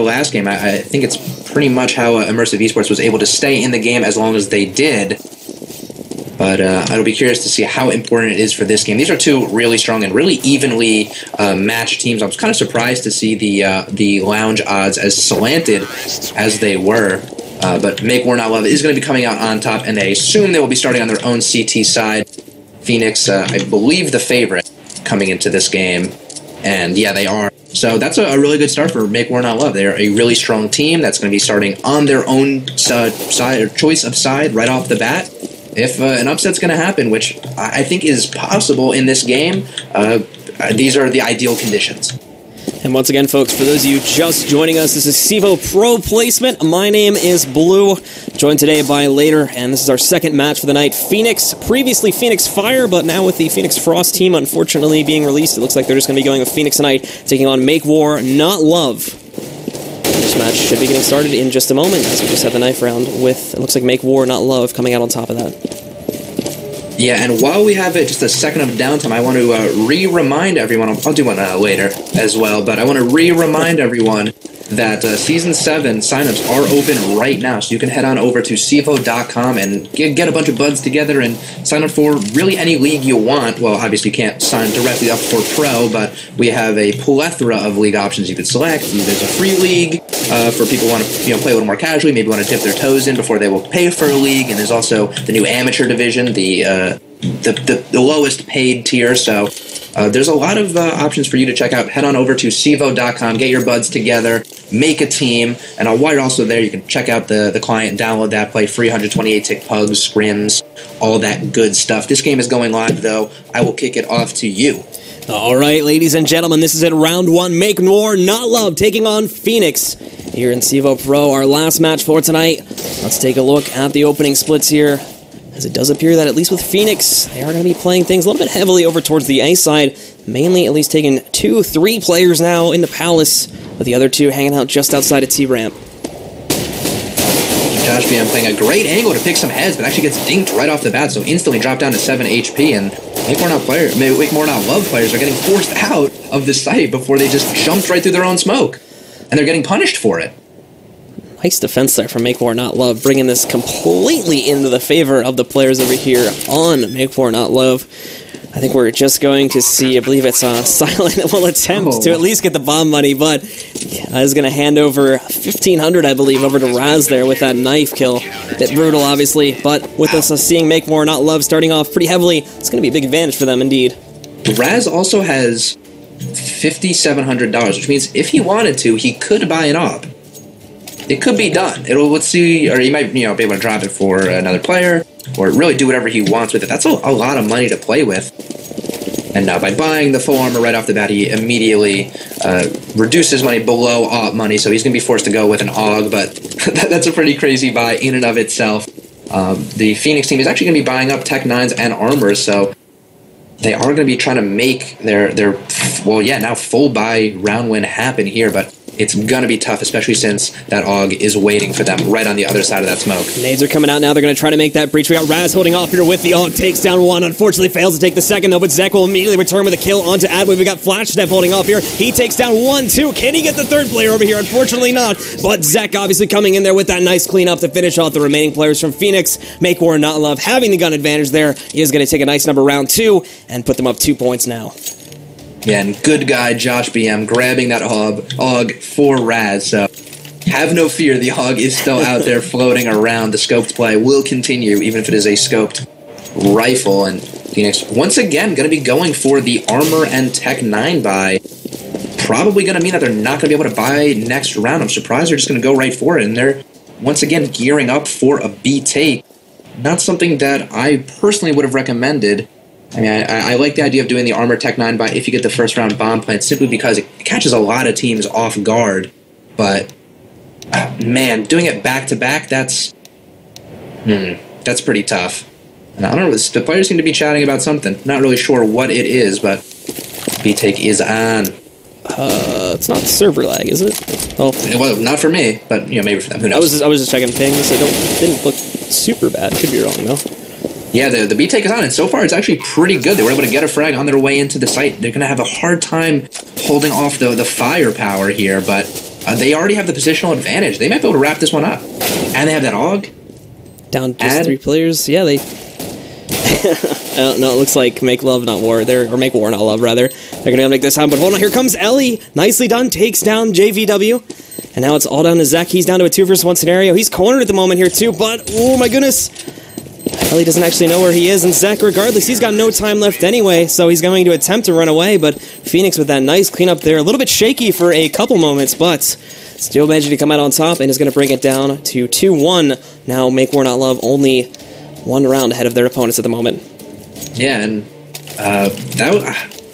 last game. I think it's pretty much how Immersive Esports was able to stay in the game as long as they did. But I'll be curious to see how important it is for this game. These are two really strong and really evenly matched teams. I was kind of surprised to see the lounge odds as slanted as they were. But Make War Not Love is going to be coming out on top, and they assume they will be starting on their own CT side. FENIX, I believe, the favorite coming into this game. And yeah, they are. So that's a really good start for Make War Not Love. They're a really strong team that's going to be starting on their own side or choice of side right off the bat. If an upset's going to happen, which I think is possible in this game, these are the ideal conditions. And once again, folks, for those of you just joining us, this is CEVO Pro Placement. My name is Blue, joined today by Later, and this is our second match for the night. FENIX, previously FENIX Fire, but now with the FENIX Frost team unfortunately being released, it looks like they're just going to be going with FENIX tonight, taking on Make War Not Love. This match should be getting started in just a moment, as we just had the knife round with, it looks like Make War Not Love coming out on top of that. Yeah, and while we have just a second of downtime, I want to remind everyone, I'll do one later as well, but I want to remind everyone that Season 7 signups are open right now, so you can head on over to CEVO.com and get a bunch of buds together and sign up for really any league you want. Well, obviously you can't sign directly up for Pro, but we have a plethora of league options you could select. There's a free league for people who want to play a little more casually, maybe want to dip their toes in before they will pay for a league, and there's also the new amateur division, the lowest paid tier, so there's a lot of options for you to check out. Head on over to CEVO.com, get your buds together, make a team, and while you're also there, you can check out the client, download that, play free 128-tick pugs, scrims, all that good stuff. This game is going live, though. I will kick it off to you. All right, ladies and gentlemen, this is it, round one. Make War Not Love taking on FENIX here in CEVO Pro, our last match for tonight. Let's take a look at the opening splits here, as it does appear that at least with FENIX, they are going to be playing things a little bit heavily over towards the A side, mainly at least taking 2-3 players now in the Palace, with the other two hanging out just outside of T-Ramp. Josh BM playing a great angle to pick some heads, but actually gets dinked right off the bat, so instantly dropped down to 7 HP, and Make More Not Love players are getting forced out of the site before they just jumped right through their own smoke, and they're getting punished for it. Nice defense there from Make War Not Love, bringing this completely into the favor of the players over here on Make War Not Love. I think we're just going to see, I believe it's Silent will attempt to at least get the bomb money, but I was going to hand over 1,500, I believe, over to Raz there with that knife kill. Bit brutal, obviously, but with us seeing Make War Not Love starting off pretty heavily, it's going to be a big advantage for them indeed. Raz also has $5,700, which means if he wanted to, he could buy an AWP. It could be done. Let's see, or he might, be able to drop it for another player, or really do whatever he wants with it. That's a lot of money to play with. And by buying the full armor right off the bat, he immediately reduces money below AWP money, so he's going to be forced to go with an AUG, but that's a pretty crazy buy in and of itself. The FENIX team is actually going to be buying up Tech 9s and armors, so they are going to be trying to make their now full buy round win happen here, but it's going to be tough, especially since that AUG is waiting for them right on the other side of that smoke. Nades are coming out now. They're going to try to make that breach. We got Raz holding off here with the AUG. Takes down one. Unfortunately, fails to take the second, though, but Zek will immediately return with a kill onto Adway. We got Flash Step holding off here. He takes down 1, 2. Can he get the third player over here? Unfortunately not, but Zek obviously coming in there with that nice cleanup to finish off the remaining players from FENIX. Make War Not Love having the gun advantage there. He is going to take a nice number round 2 and put them up 2 points now. Yeah, and good guy Josh BM grabbing that AUG for Raz, so have no fear, the AUG is still out there floating around. The scoped play will continue, even if it is a scoped rifle, and FENIX once again going to be going for the armor and Tech 9 buy. Probably going to mean that they're not going to be able to buy next round. I'm surprised they're just going to go right for it, and they're once again gearing up for a B take. Not something that I personally would have recommended. I mean, I like the idea of doing the armor Tech 9 buy if you get the first round bomb plant, simply because it catches a lot of teams off guard. But, man, doing it back-to-back, that's pretty tough. And I don't know, the players seem to be chatting about something. Not really sure what it is, but B-Take is on. It's not server lag, is it? Oh, well, not for me, but maybe for them. Who knows? I was just checking pings. It didn't look super bad. Could be wrong, though. Yeah, the B-Take is on, and so far it's actually pretty good. They were able to get a frag on their way into the site. They're going to have a hard time holding off the firepower here, but they already have the positional advantage. They might be able to wrap this one up. And they have that AUG. Down just 3 players. Yeah, they... no, it looks like Make Love Not War. Or Make War Not Love, rather. They're going to make this happen. But hold on, here comes Ellie. Nicely done. Takes down JVW. And now it's all down to Zek. He's down to a 2-versus-1 scenario. He's cornered at the moment here, too. But, oh my goodness. Ellie doesn't actually know where he is, and Zek, regardless, he's got no time left anyway, so he's going to attempt to run away, but FENIX with that nice cleanup there, a little bit shaky for a couple moments, but still managing to come out on top, and is going to bring it down to 2-1. Now, Make War Not Love only 1 round ahead of their opponents at the moment. Yeah, and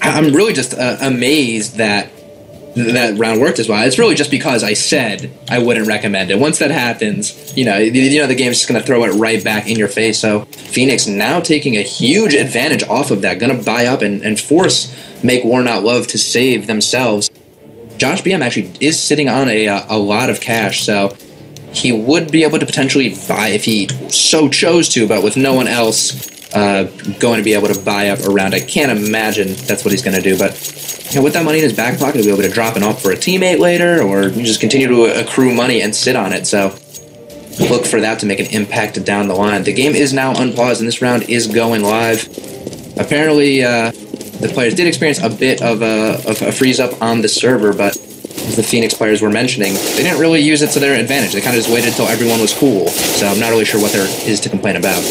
I'm really just amazed that round worked as well. It's really just because I said I wouldn't recommend it. Once that happens, the game's just going to throw it right back in your face. So FENIX now taking a huge advantage off of that, going to buy up and force Make War Not Love to save themselves. Josh BM actually is sitting on a lot of cash, so he would be able to potentially buy if he so chose to, but with no one else going to be able to buy up around, I can't imagine that's what he's going to do, but with that money in his back pocket, he'll be able to drop it off for a teammate later, or just continue to accrue money and sit on it. So look for that to make an impact down the line. The game is now unpaused, and this round is going live. Apparently, the players did experience a bit of a freeze-up on the server, but as the FENIX players were mentioning, they didn't really use it to their advantage. They kind of just waited until everyone was cool, so I'm not really sure what there is to complain about.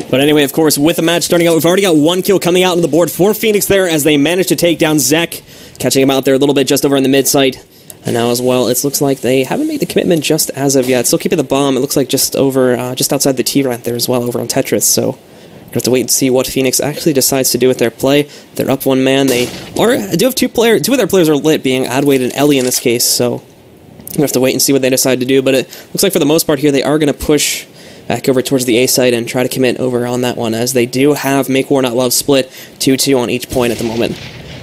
But anyway, of course, with the match starting out, we've already got 1 kill coming out on the board for FENIX there as they manage to take down Zek, catching him out there a little bit just over in the mid site. And now as well, it looks like they haven't made the commitment just as of yet. Still keeping the bomb. It looks like just over, just outside the T-Rant there as well, over on Tetris. So we'll have to wait and see what FENIX actually decides to do with their play. They're up 1 man. They do have 2 of their players are lit, being Adwade and Ellie in this case. So we'll have to wait and see what they decide to do. But it looks like for the most part here, they are going to push back over towards the A site and try to commit over on that one, as they do have Make War Not Love split 2-2 on each point at the moment.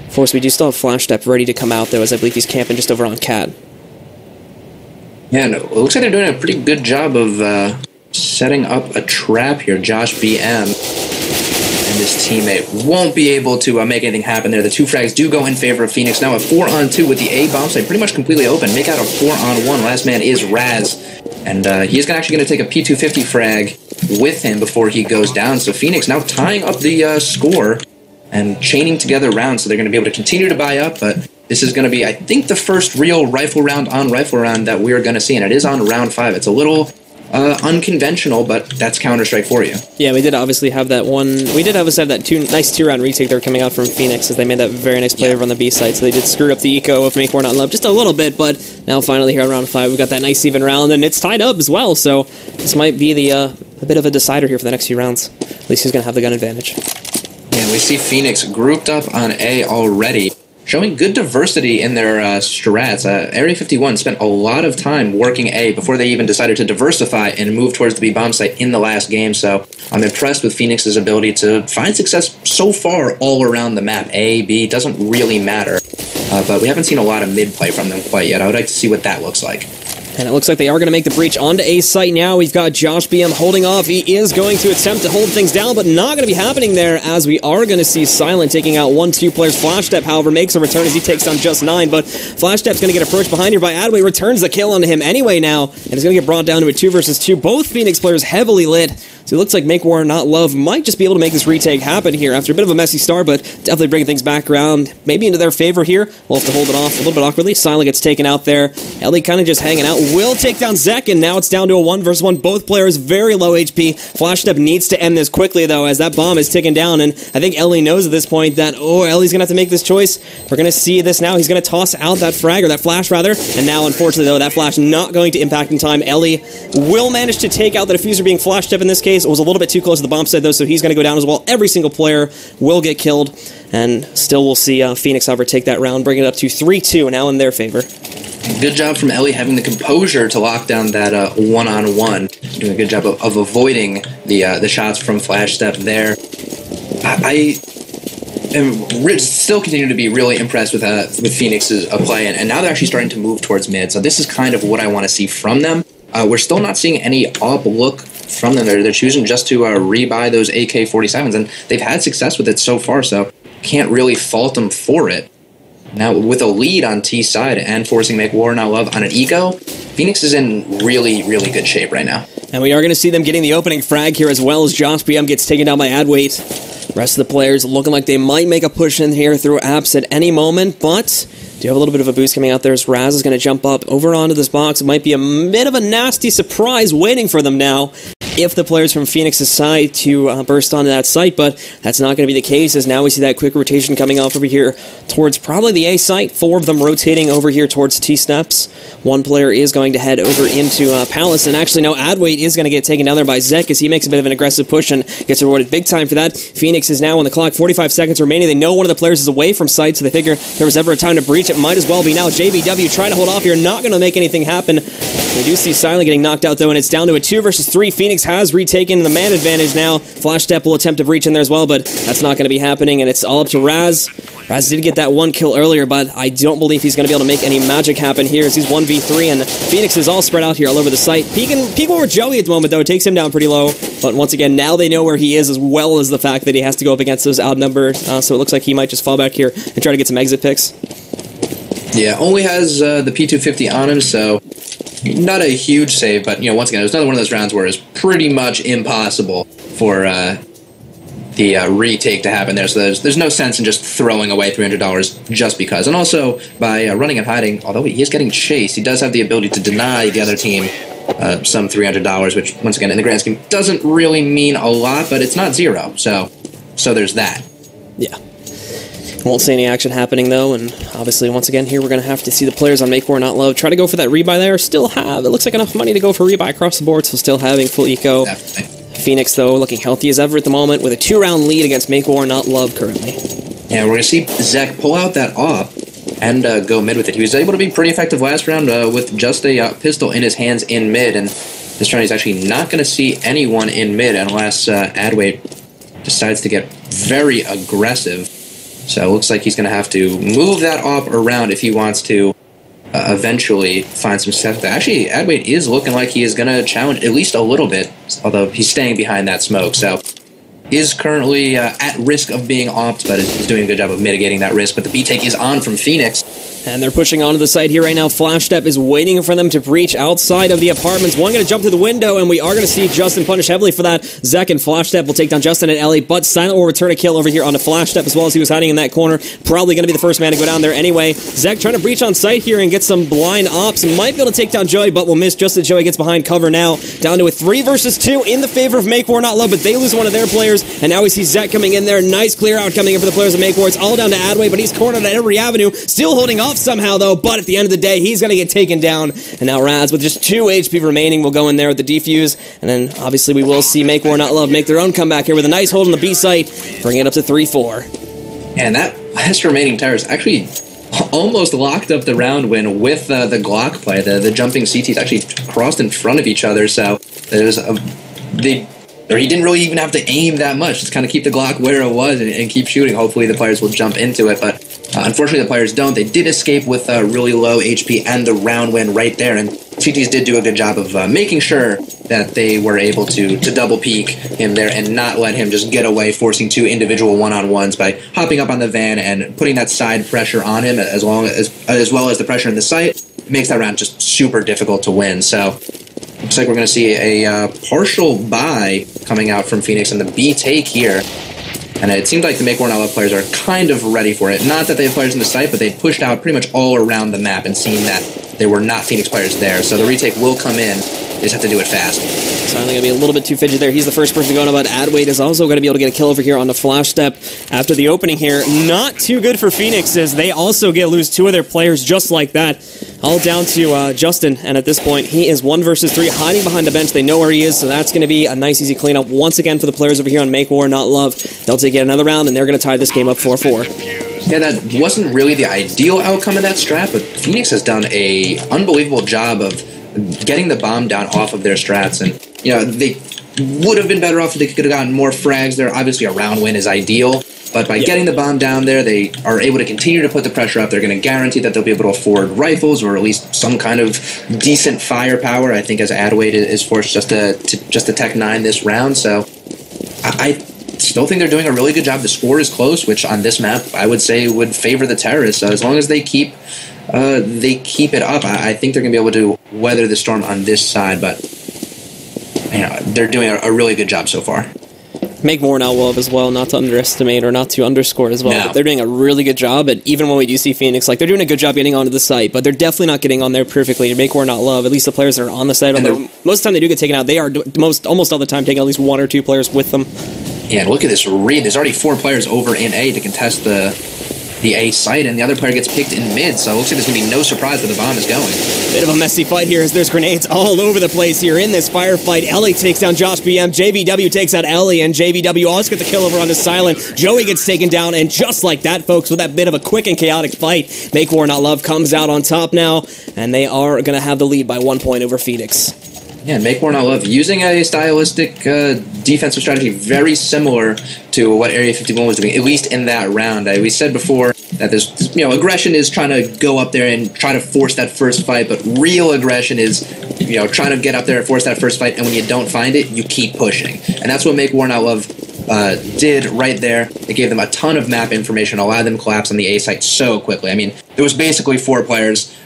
Of course, we do still have Flash Step ready to come out, though, as I believe he's camping just over on Cat. Yeah, no, it looks like they're doing a pretty good job of setting up a trap here. Josh BM and his teammate won't be able to make anything happen there. The 2 frags do go in favor of FENIX. Now a 4-on-2 with the A bomb site pretty much completely open. Make out a 4-on-1. Last man is Raz. And he's actually going to take a P250 frag with him before he goes down. So FENIX now tying up the score and chaining together rounds. So they're going to be able to continue to buy up. But this is going to be, I think, the first real rifle round on rifle round that we're going to see. And it is on round 5. It's a little unconventional, but that's Counter-Strike for you. Yeah, we did obviously have that one. We did obviously have that nice 2-round retake there coming out from FENIX, as they made that very nice play over on the B side. So they did screw up the eco of Make War Not Love just a little bit, but now finally here on round 5, we've got that nice even round, and it's tied up as well. So this might be a bit of a decider here for the next few rounds. At least he's going to have the gun advantage. Yeah, we see FENIX grouped up on A already, showing good diversity in their strats. Area 51 spent a lot of time working A before they even decided to diversify and move towards the B bomb site in the last game, so I'm impressed with FENIX's ability to find success so far all around the map. A, B, doesn't really matter, but we haven't seen a lot of mid play from them quite yet. I would like to see what that looks like. And it looks like they are going to make the breach onto A site now. We've got Josh BM holding off. He is going to attempt to hold things down, but not going to be happening there, as we are going to see Silent taking out 1-2 players. Flash Step, however, makes a return as he takes down just 9, but Flash Step's going to get approached behind here by Adway, returns the kill onto him anyway now, and is going to get brought down to a 2-versus-2. Both FENIX players heavily lit, so it looks like Make War Not Love might just be able to make this retake happen here after a bit of a messy start, but definitely bringing things back around, maybe into their favor here. We'll have to hold it off a little bit awkwardly. Silent gets taken out there. Ellie kind of just hanging out. Will take down Zek, and now it's down to a 1-versus-1. Both players very low HP. Flash Step needs to end this quickly, though, as that bomb is ticking down, and I think Ellie knows at this point that, Ellie's going to have to make this choice. We're going to see this now. He's going to toss out that frag, or that flash, rather, and now, unfortunately, though, that flash not going to impact in time. Ellie will manage to take out the diffuser being Flash Step in this case. It was a little bit too close to the bomb site, though, so he's going to go down as well. Every single player will get killed, and still we'll see FENIX, however, take that round, bring it up to 3-2, now in their favor. Good job from Ellie having the composure to lock down that one-on-one. Doing a good job of avoiding the shots from Flash Step there. I am still continue to be really impressed with FENIX's play, and now they're actually starting to move towards mid. So this is kind of what I want to see from them. We're still not seeing any up look from them. They're choosing just to rebuy those AK-47s, and they've had success with it so far, so can't really fault them for it. Now, with a lead on T side and forcing Make War Not Love on an eco, FENIX is in really, really good shape right now. And we are going to see them getting the opening frag here, as well as Josh PM gets taken down by Adwait. Rest of the players looking like they might make a push in here through apps at any moment, but do have a little bit of a boost coming out there as Raz is going to jump up over onto this box. It might be a bit of a nasty surprise waiting for them now if the players from FENIX decide to burst onto that site, but that's not going to be the case, as now we see that quick rotation coming off over here towards probably the A site. 4 of them rotating over here towards T-Steps. One player is going to head over into Palace, and actually now Adwait is going to get taken down there by Zek as he makes a bit of an aggressive push and gets rewarded big time for that. FENIX is now on the clock, 45 seconds remaining. They know one of the players is away from site, so they figure if there was ever a time to breach, it might as well be now. JBW trying to hold off here, not going to make anything happen. We do see Silent getting knocked out though, and it's down to a 2 versus 3. FENIX has retaken the man advantage now. Flash Step will attempt to breach in there as well, but that's not going to be happening, and it's all up to Raz. Raz did get that 1 kill earlier, but I don't believe he's going to be able to make any magic happen here as he's 1v3, and FENIX is all spread out here all over the site. Peeking over Joey at the moment, though. It takes him down pretty low, but once again, now they know where he is, as well as the fact that he has to go up against those outnumbered, so it looks like he might just fall back here and try to get some exit picks. Yeah, only has the P250 on him, so not a huge save, but, you know, once again, it was another one of those rounds where it's pretty much impossible for the retake to happen there, so there's no sense in just throwing away $300 just because. And also, by running and hiding, although he is getting chased, he does have the ability to deny the other team some $300, which, once again, in the grand scheme, doesn't really mean a lot, but it's not zero, so there's that. Yeah. Won't see any action happening, though, and obviously, once again, here we're going to have to see the players on Make War Not Love try to go for that rebuy there. Still have, it looks like enough money to go for rebuy across the board, so still having full eco. Definitely. FENIX, though, looking healthy as ever at the moment, with a 2-round lead against Make War Not Love currently. Yeah, we're going to see Zek pull out that AWP and go mid with it. He was able to be pretty effective last round with just a pistol in his hands in mid, and this round he's actually not going to see anyone in mid unless Adwait decides to get very aggressive. So it looks like he's going to have to move that AWP around if he wants to eventually find some stuff. Actually, Adwait is looking like he is going to challenge at least a little bit, although he's staying behind that smoke. So is currently at risk of being AWP'd, but is doing a good job of mitigating that risk. But the B-take is on from FENIX. And they're pushing onto the site here right now. Flash Step is waiting for them to breach outside of the apartments. One going to jump through the window, and we are going to see Justin punish heavily for that. Zek and Flash Step will take down Justin and Ellie, but Silent will return a kill over here on the Flash Step as well, as he was hiding in that corner. Probably going to be the first man to go down there anyway. Zek trying to breach on site here and get some blind ops. Might be able to take down Joey, but will miss just as Joey gets behind cover now. Down to a 3 versus 2 in the favor of Make War Not Love, but they lose one of their players, and now we see Zek coming in there. Nice clear out coming in for the players of Make War. It's all down to Adway, but he's cornered at every avenue. Still holding off somehow, though, but at the end of the day, he's going to get taken down. And now Raz, with just 2 HP remaining, will go in there with the defuse. And then, obviously, we will see Make War Not Love make their own comeback here with a nice hold on the B site, bringing it up to 3-4. And that last remaining tires actually almost locked up the round win with the Glock play. The jumping CTs actually crossed in front of each other, so there's he didn't really even have to aim that much. Just kind of keep the Glock where it was and keep shooting. Hopefully the players will jump into it, but unfortunately the players don't. They did escape with really low HP and the round win right there, and CTs did do a good job of making sure that they were able to double peek him there and not let him just get away, forcing 2 individual one-on-ones by hopping up on the van and putting that side pressure on him as well as the pressure in the site. It makes that round just super difficult to win. So looks like we're going to see a partial buy coming out from FENIX and the B take here. And it seems like the Make War Not Love players are kind of ready for it. Not that they have players in the site, but they pushed out pretty much all around the map and seen that there were not FENIX players there. So the retake will come in. They just have to do it fast. Silent going to be a little bit too fidgety there. He's the first person going, but Adwait is also going to be able to get a kill over here on the Flash Step after the opening here. Not too good for FENIX, as they also lose 2 of their players just like that. All down to Justin, and at this point, he is 1 versus 3, hiding behind the bench. They know where he is, so that's going to be a nice, easy cleanup once again for the players over here on Make War Not Love. They'll take yet another round, and they're going to tie this game up 4-4. Yeah, that wasn't really the ideal outcome of that strat, but FENIX has done a unbelievable job of getting the bomb down off of their strats, and you know they would have been better off if they could have gotten more frags there. Obviously, a round win is ideal, but by getting the bomb down there, they are able to continue to put the pressure up. They're going to guarantee that they'll be able to afford rifles or at least some kind of decent firepower. I think as Adwait is forced just to Tech 9 this round, so I still think they're doing a really good job. The score is close, which on this map I would say would favor the terrorists. As long as they keep it up, I think they're going to be able to weather the storm on this side. But they're doing a really good job so far. MWNL as well, not to underestimate or not to underscore as well. No. But they're doing a really good job, and even when we do see FENIX, like, they're doing a good job getting onto the site, but they're definitely not getting on there perfectly. At least the players that are on the site, most of the time they do get taken out, they are almost all the time taking at least 1 or 2 players with them. Yeah, and look at this read. There's already 4 players over in A to contest the A site, and the other player gets picked in mid, so it looks like there's going to be no surprise where the bomb is going. Bit of a messy fight here as there's grenades all over the place here in this firefight. Ellie takes down Josh BM, JVW takes out Ellie, and JVW also gets the kill over on the Silent. Joey gets taken down, and just like that, folks, with that bit of a quick and chaotic fight, MWNL comes out on top now, and they are going to have the lead by 1 point over FENIX. Yeah, and MWNL using a stylistic defensive strategy very similar to what Area 51 was doing, at least in that round. We said before that there's, aggression is trying to go up there and try to force that first fight, but real aggression is, trying to get up there and force that first fight, and when you don't find it, you keep pushing. And that's what MWNL did right there. It gave them a ton of map information, allowed them to collapse on the A site so quickly. I mean, there was basically 4 players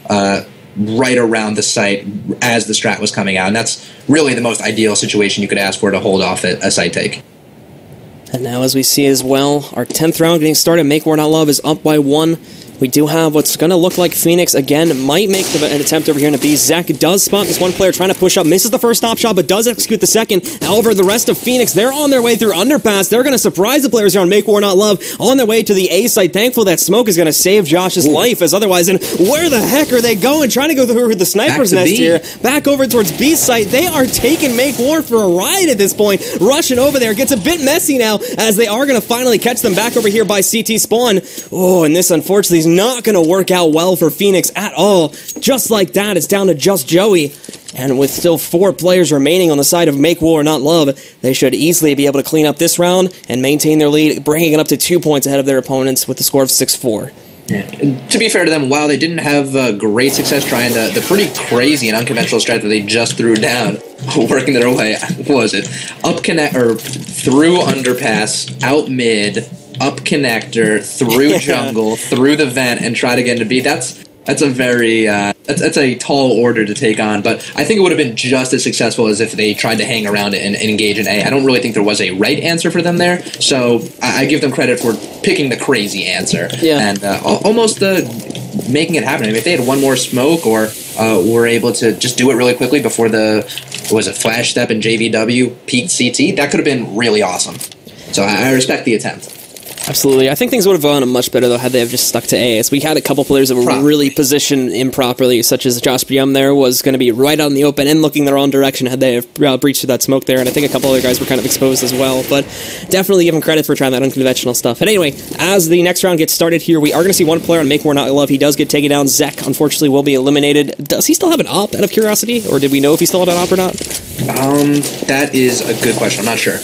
right around the site as the strat was coming out, and that's really the most ideal situation you could ask for to hold off a site take. And now, as we see as well, our 10th round getting started, MWNL is up by 1. We do have what's going to look like FENIX again might make an attempt over here in a B. Zach does spot this one player trying to push up, misses the first stop shot, but does execute the second. However, the rest of FENIX, they're on their way through underpass. They're going to surprise the players here on MWNL on their way to the A site. Thankful that smoke is going to save Josh's life, as otherwise, and where the heck are they going? Trying to go through the sniper's nest here. Back over towards B site. They are taking MWNL for a ride at this point. Rushing over there. Gets a bit messy now, as they are going to finally catch them back over here by CT spawn. Oh, and this unfortunately is not going to work out well for FENIX at all. Just like that, it's down to just Joey. And with still 4 players remaining on the side of MWNL, they should easily be able to clean up this round and maintain their lead, bringing it up to 2 points ahead of their opponents with the score of 6-4. Yeah. To be fair to them, while they didn't have great success trying the pretty crazy and unconventional strat that they just threw down, working their way, what was it? Up connect, or through underpass, out mid, up connector, through jungle, through the vent, and try to get into B. That's a very that's a tall order to take on, but I think it would have been just as successful as if they tried to hang around it and engage in A. I don't really think there was a right answer for them there, so I give them credit for picking the crazy answer and almost making it happen. I mean, if they had one more smoke or were able to just do it really quickly before flash step and JVW peaked CT, that could have been really awesome. So I respect the attempt. Absolutely. I think things would have gone much better, though, had they have just stuck to A. As we had a couple players that were really positioned improperly, such as Josh BM there was going to be right out in the open and looking their own direction had they have breached through that smoke there, and I think a couple other guys were kind of exposed as well, but definitely give him credit for trying that unconventional stuff. But anyway, as the next round gets started here, we are going to see one player on MWNL. He does get taken down. Zek, unfortunately, will be eliminated. Does he still have an op, out of curiosity, or did we know if he still had an op or not? That is a good question. I'm not sure.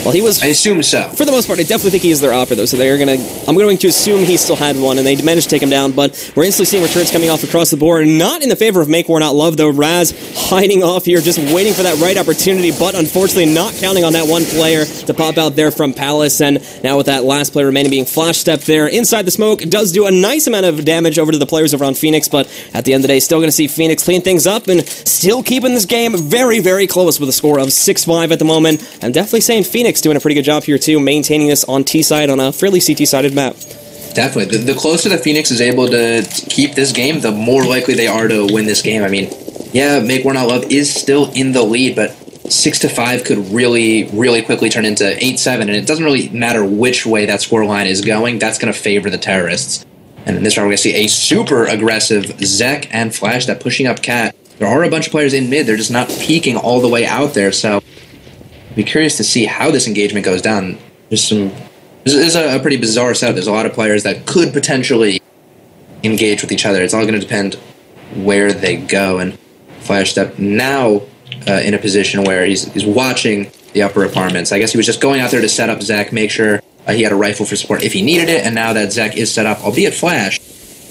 Well, he was. I assume so. For the most part, I definitely think he is their opera, though. So they're gonna. I'm going to assume he still had one, and they managed to take him down. But we're instantly seeing returns coming off across the board. Not in the favor of MWNL, though. Raz hiding off here, just waiting for that right opportunity, but unfortunately not counting on that one player to pop out there from Palace. And now with that last player remaining being flash stepped there inside the smoke, does do a nice amount of damage over to the players over on FENIX. But at the end of the day, still going to see FENIX clean things up and still keeping this game very, very close with a score of 6-5 at the moment. I'm definitely saying FENIX doing a pretty good job here too, maintaining this on T side on a fairly CT sided map. Definitely. The closer that FENIX is able to keep this game, the more likely they are to win this game. I mean, yeah, MWNL is still in the lead, but 6-5 could really, really quickly turn into 8-7, and it doesn't really matter which way that scoreline is going. That's going to favor the terrorists. And in this round, we're going to see a super aggressive Zek and Flash that pushing up Cat. There are a bunch of players in mid. They're just not peeking all the way out there, so I'd be curious to see how this engagement goes down. This is a pretty bizarre setup. There's a lot of players that could potentially engage with each other. It's all going to depend where they go. And Flash Step now in a position where he's watching the upper apartments. I guess he was just going out there to set up Zek, make sure he had a rifle for support if he needed it. And now that Zek is set up, albeit Flash,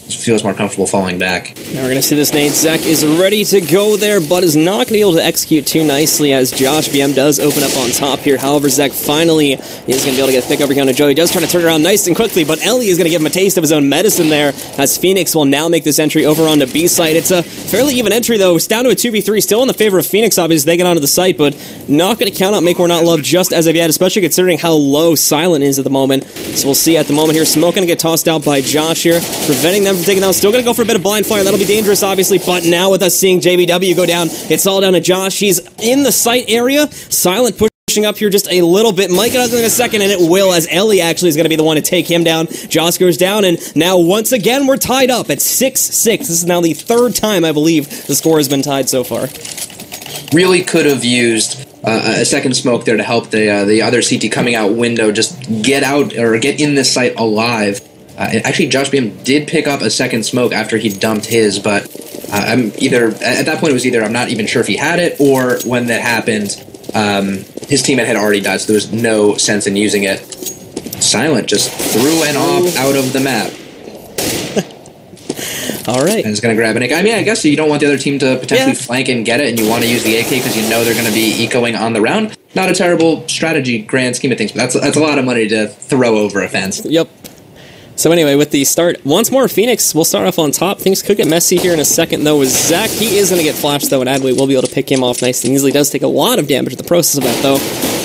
feels more comfortable falling back. Now we're going to see this nade. Zek is ready to go there, but is not going to be able to execute too nicely as Josh BM does open up on top here. However, Zek finally is going to be able to get a pick over here on Joe. He does try to turn around nice and quickly, but Ellie is going to give him a taste of his own medicine there as FENIX will now make this entry over onto B site. It's a fairly even entry, though. It's down to a 2v3, still in the favor of FENIX, obviously. They get onto the site, but not going to count out Make War Not Love just as of yet, especially considering how low Silent is at the moment. So we'll see at the moment here. Smoke going to get tossed out by Josh here, preventing them from taking down. Still going to go for a bit of blind fire. That'll be dangerous, obviously, but now with us seeing JVW go down, it's all down to Josh. He's in the site area. Silent pushing up here just a little bit. Might get out in a second, and it will, as Ellie actually is going to be the one to take him down. Josh goes down, and now once again, we're tied up at 6-6. This is now the third time, I believe, the score has been tied so far. Really could have used a second smoke there to help the other CT coming out window just get out or get in this site alive. Actually, Josh BM did pick up a second smoke after he dumped his, but I'm either at that point it was either I'm not even sure if he had it, or when that happened, his teammate had already died, so there was no sense in using it. Silent just threw an off out of the map. All right. And it's going to grab an AK. I mean, I guess you don't want the other team to potentially flank and get it, and you want to use the AK because you know they're going to be ecoing on the round. Not a terrible strategy, grand scheme of things, but that's a lot of money to throw over a fence. Yep. So anyway, with the start, once more, FENIX will start off on top. Things could get messy here in a second, though, with Zach. He is going to get flashed, though, and Adway will be able to pick him off nice and easily. Does take a lot of damage in the process of that, though.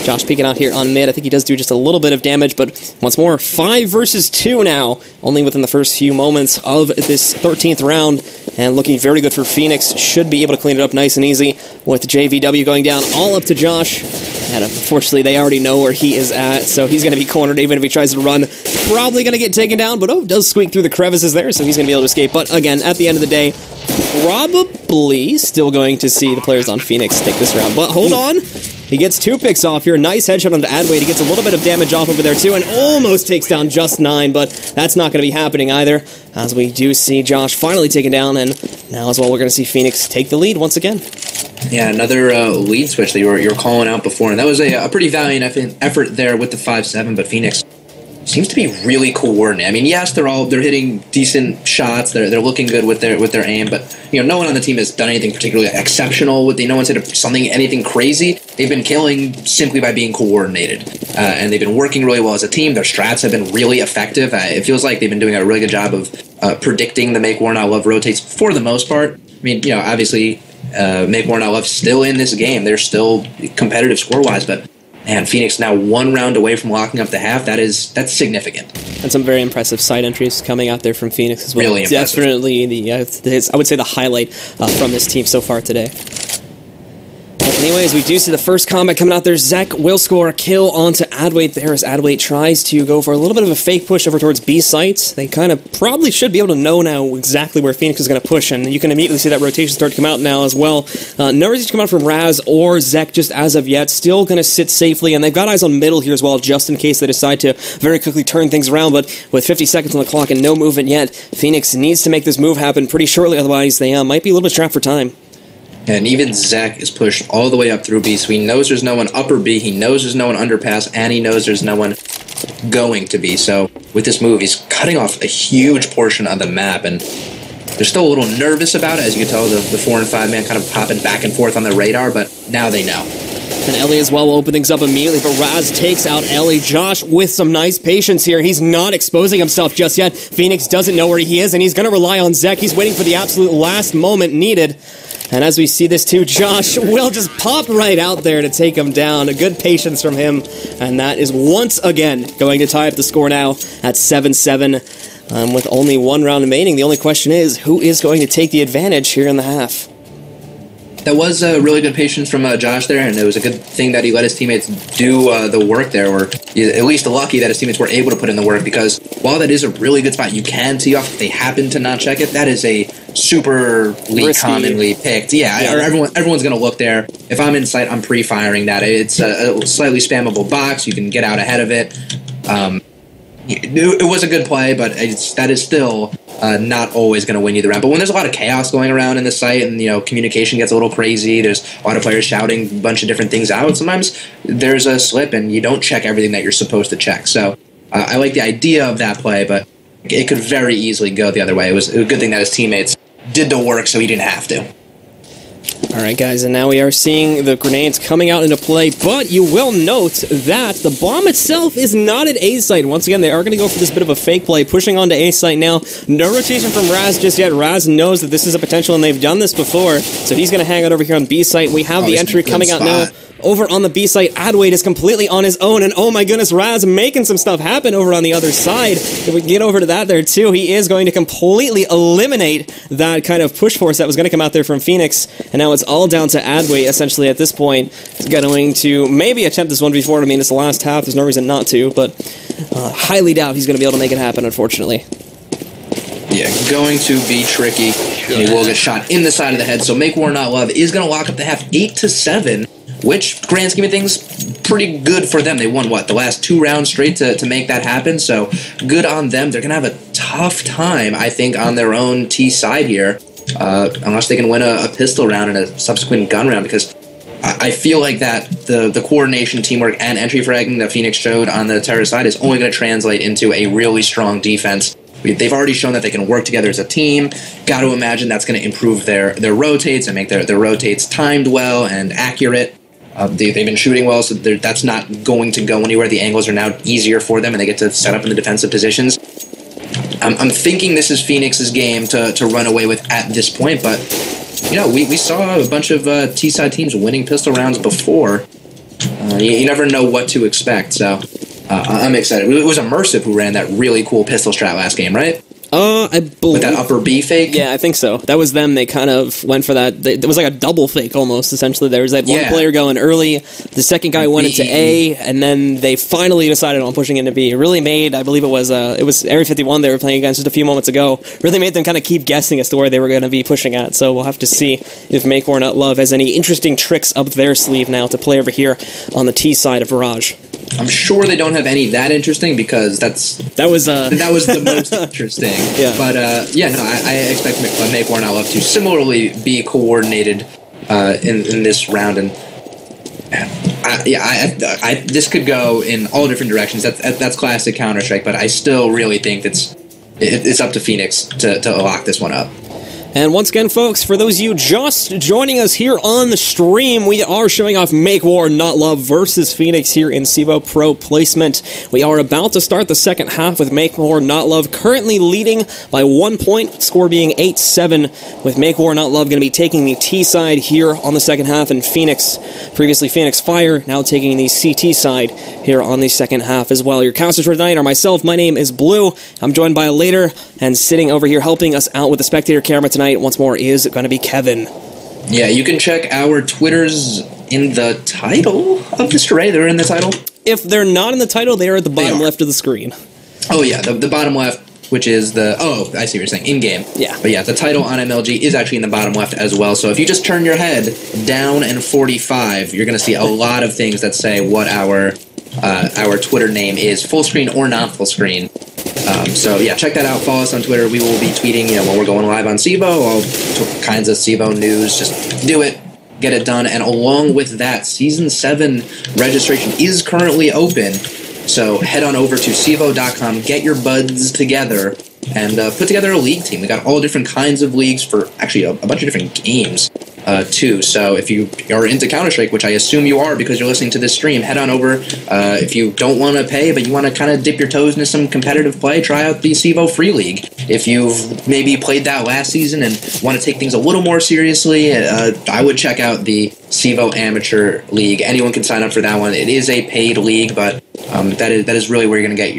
Josh peeking out here on mid. I think he does do just a little bit of damage, but once more, 5 versus 2 now, only within the first few moments of this 13th round, and looking very good for FENIX. Should be able to clean it up nice and easy with JVW going down all up to Josh. And unfortunately, they already know where he is at, so he's going to be cornered even if he tries to run. Probably going to get taken down, but does squeak through the crevices there, so he's going to be able to escape. But again, at the end of the day, probably still going to see the players on FENIX take this round. But hold on. He gets 2 picks off here. Nice headshot onto Adway. He gets a little bit of damage off over there, too, and almost takes down just 9, but that's not going to be happening either, as we do see Josh finally taken down, and now as well, we're going to see FENIX take the lead once again. Yeah, another lead switch that you were calling out before, and that was a pretty valiant effort there with the 5-7, but FENIX seems to be really coordinated. I mean, yes, they're hitting decent shots. They're looking good with their aim, but no one on the team has done anything particularly exceptional. No one's hit anything crazy. They've been killing simply by being coordinated, and they've been working really well as a team. Their strats have been really effective. It feels like they've been doing a really good job of predicting the Make War Not Love rotates for the most part. I mean, obviously, Make War Not Love still in this game. They're still competitive score-wise, but man, FENIX now 1 round away from locking up the half. That's significant. And some very impressive side entries coming out there from FENIX as well. Really impressive. Definitely I would say the highlight from this team so far today. Anyways, we do see the first combat coming out there. Zek will score a kill onto Adway there as Adway tries to go for a little bit of a fake push over towards B sites. They kind of probably should be able to know now exactly where FENIX is going to push, and you can immediately see that rotation start to come out now as well. No reason to come out from Raz or Zek just as of yet. Still going to sit safely, and they've got eyes on middle here as well, just in case they decide to very quickly turn things around. But with 50 seconds on the clock and no movement yet, FENIX needs to make this move happen pretty shortly, otherwise they might be a little bit strapped for time. And even Zach is pushed all the way up through B, so he knows there's no one upper B, he knows there's no one underpass, and he knows there's no one going to B. So with this move, he's cutting off a huge portion of the map, and they're still a little nervous about it. As you can tell, the 4 and 5 man kind of popping back and forth on the radar, but now they know. And Ellie as well will open things up immediately, but Raz takes out Ellie. Josh with some nice patience here. He's not exposing himself just yet. FENIX doesn't know where he is, and he's going to rely on Zek. He's waiting for the absolute last moment needed. And as we see this too, Josh will just pop right out there to take him down. A good patience from him. And that is once again going to tie up the score now at 7-7. With only 1 round remaining, the only question is, who is going to take the advantage here in the half? That was a really good patience from Josh there, and it was a good thing that he let his teammates do the work there, or at least lucky that his teammates were able to put in the work, because while that is a really good spot, you can tee off if they happen to not check it. That is a super commonly picked. Yeah, or everyone's going to look there. If I'm in sight, I'm pre-firing that. It's a slightly spammable box. You can get out ahead of it. It was a good play, but that is still not always going to win you the round. But when there's a lot of chaos going around in the site, and communication gets a little crazy, there's a lot of players shouting a bunch of different things out, sometimes there's a slip and you don't check everything that you're supposed to check. So I like the idea of that play, but it could very easily go the other way. It was a good thing that his teammates did the work so he didn't have to. All right, guys, and now we are seeing the grenades coming out into play, but you will note that the bomb itself is not at A site. Once again, they are going to go for this bit of a fake play, pushing onto A site now. No rotation from Raz just yet. Raz knows that this is a potential, and they've done this before, so he's going to hang out over here on B site. We have the entry coming out now. Over on the B site, Adwade is completely on his own, and oh my goodness, Raz making some stuff happen over on the other side. If we can get over to that there too, he is going to completely eliminate that kind of push force that was going to come out there from FENIX, and now it's all down to Adwade essentially at this point. He's going to maybe attempt this 1v4. I mean, it's the last half, there's no reason not to, but highly doubt he's going to be able to make it happen, unfortunately. Yeah, going to be tricky. He will get shot in the side of the head, so Make War Not Love is going to lock up the half 8-7. Which, grand scheme of things, pretty good for them. They won, what, the last 2 rounds straight to make that happen, so good on them. They're going to have a tough time, I think, on their own T side here, unless they can win a pistol round and a subsequent gun round, because I feel like that the coordination, teamwork, and entry fragging that FENIX showed on the Terra side is only going to translate into a really strong defense. They've already shown that they can work together as a team. Got to imagine that's going to improve their rotates and make their rotates timed well and accurate. They've been shooting well, so that's not going to go anywhere. The angles are now easier for them, and they get to set up in the defensive positions. I'm thinking this is FENIX's game to run away with at this point, but you know, we saw a bunch of T-side teams winning pistol rounds before. You never know what to expect, so I'm excited. It was Immersive who ran that really cool pistol strat last game, right? I believe... With that upper B fake? Yeah, I think so. That was them. They kind of went for that. It was like a double fake, almost, essentially. There was that one player going early, the second guy went into A, and then they finally decided on pushing into B. It really made, I believe it was Area 51 they were playing against just a few moments ago, really made them kind of keep guessing as to where they were going to be pushing at. So we'll have to see if Make War Not Love has any interesting tricks up their sleeve now to play over here on the T side of Barrage. I'm sure they don't have any that interesting, because that was the most interesting. Yeah. But I expect Make War Not Love to similarly be coordinated in this round, and this could go in all different directions. That's classic Counter-Strike, but I still really think it's up to FENIX to lock this one up. And once again, folks, for those of you just joining us here on the stream, we are showing off Make War Not Love versus FENIX here in CEVO Pro Placement. We are about to start the second half with Make War Not Love currently leading by 1 point, score being 8-7, with Make War Not Love going to be taking the T side here on the second half, and FENIX, previously FENIX Fire, now taking the CT side here on the second half as well. Your casters for tonight are myself, my name is Blue, I'm joined by Later, and sitting over here helping us out with the spectator camera tonight once more is going to be Kevin. Yeah, you can check our Twitters in the title of this array. They're in the title. If they're not in the title, they are at the bottom left of the screen. Oh yeah, the bottom left, which is the... Oh, I see what you're saying. In-game. Yeah. But yeah, the title on MLG is actually in the bottom left as well. So if you just turn your head down and 45, you're going to see a lot of things that say what our Twitter name is, full screen or not full screen. So yeah, check that out. Follow us on Twitter. We will be tweeting, when we're going live on CEVO, all kinds of CEVO news. Just do it, get it done. And along with that, Season 7 registration is currently open. So head on over to CEVO.com, get your buds together, and put together a league team. We got all different kinds of leagues for actually a bunch of different games. Too. So if you are into Counter-Strike, which I assume you are because you're listening to this stream, head on over. If you don't want to pay, but you want to kind of dip your toes into some competitive play, try out the CEVO Free League. If you've maybe played that last season and want to take things a little more seriously, I would check out the CEVO Amateur League. Anyone can sign up for that one. It is a paid league, but that is really where you're going to get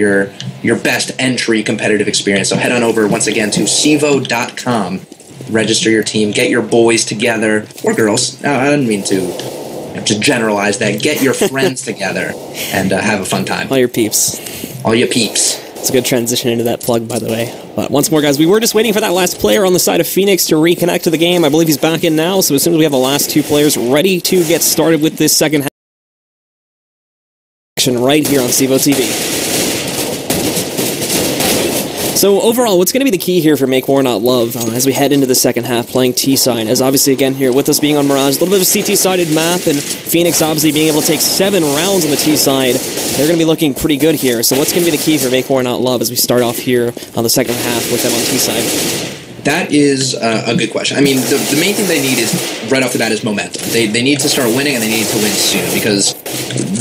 your best entry competitive experience. So head on over once again to CEVO.com. Register your team, get your boys together, or girls. I didn't mean to generalize that. Get your friends together and have a fun time. All your peeps. All your peeps. It's a good transition into that plug, by the way. But once more, guys, we were just waiting for that last player on the side of FENIX to reconnect to the game. I believe he's back in now, so as soon as we have the last two players ready to get started with this second half action right here on CEVO TV. So overall, what's going to be the key here for Make War Not Love as we head into the second half playing T-side? As obviously, again, here with us being on Mirage, a little bit of a CT-sided map, and FENIX obviously being able to take 7 rounds on the T-side. They're going to be looking pretty good here. So what's going to be the key for Make War Not Love as we start off here on the second half with them on T-side? That is a good question. I mean, the main thing they need is, right off the bat, is momentum. They need to start winning, and they need to win soon, because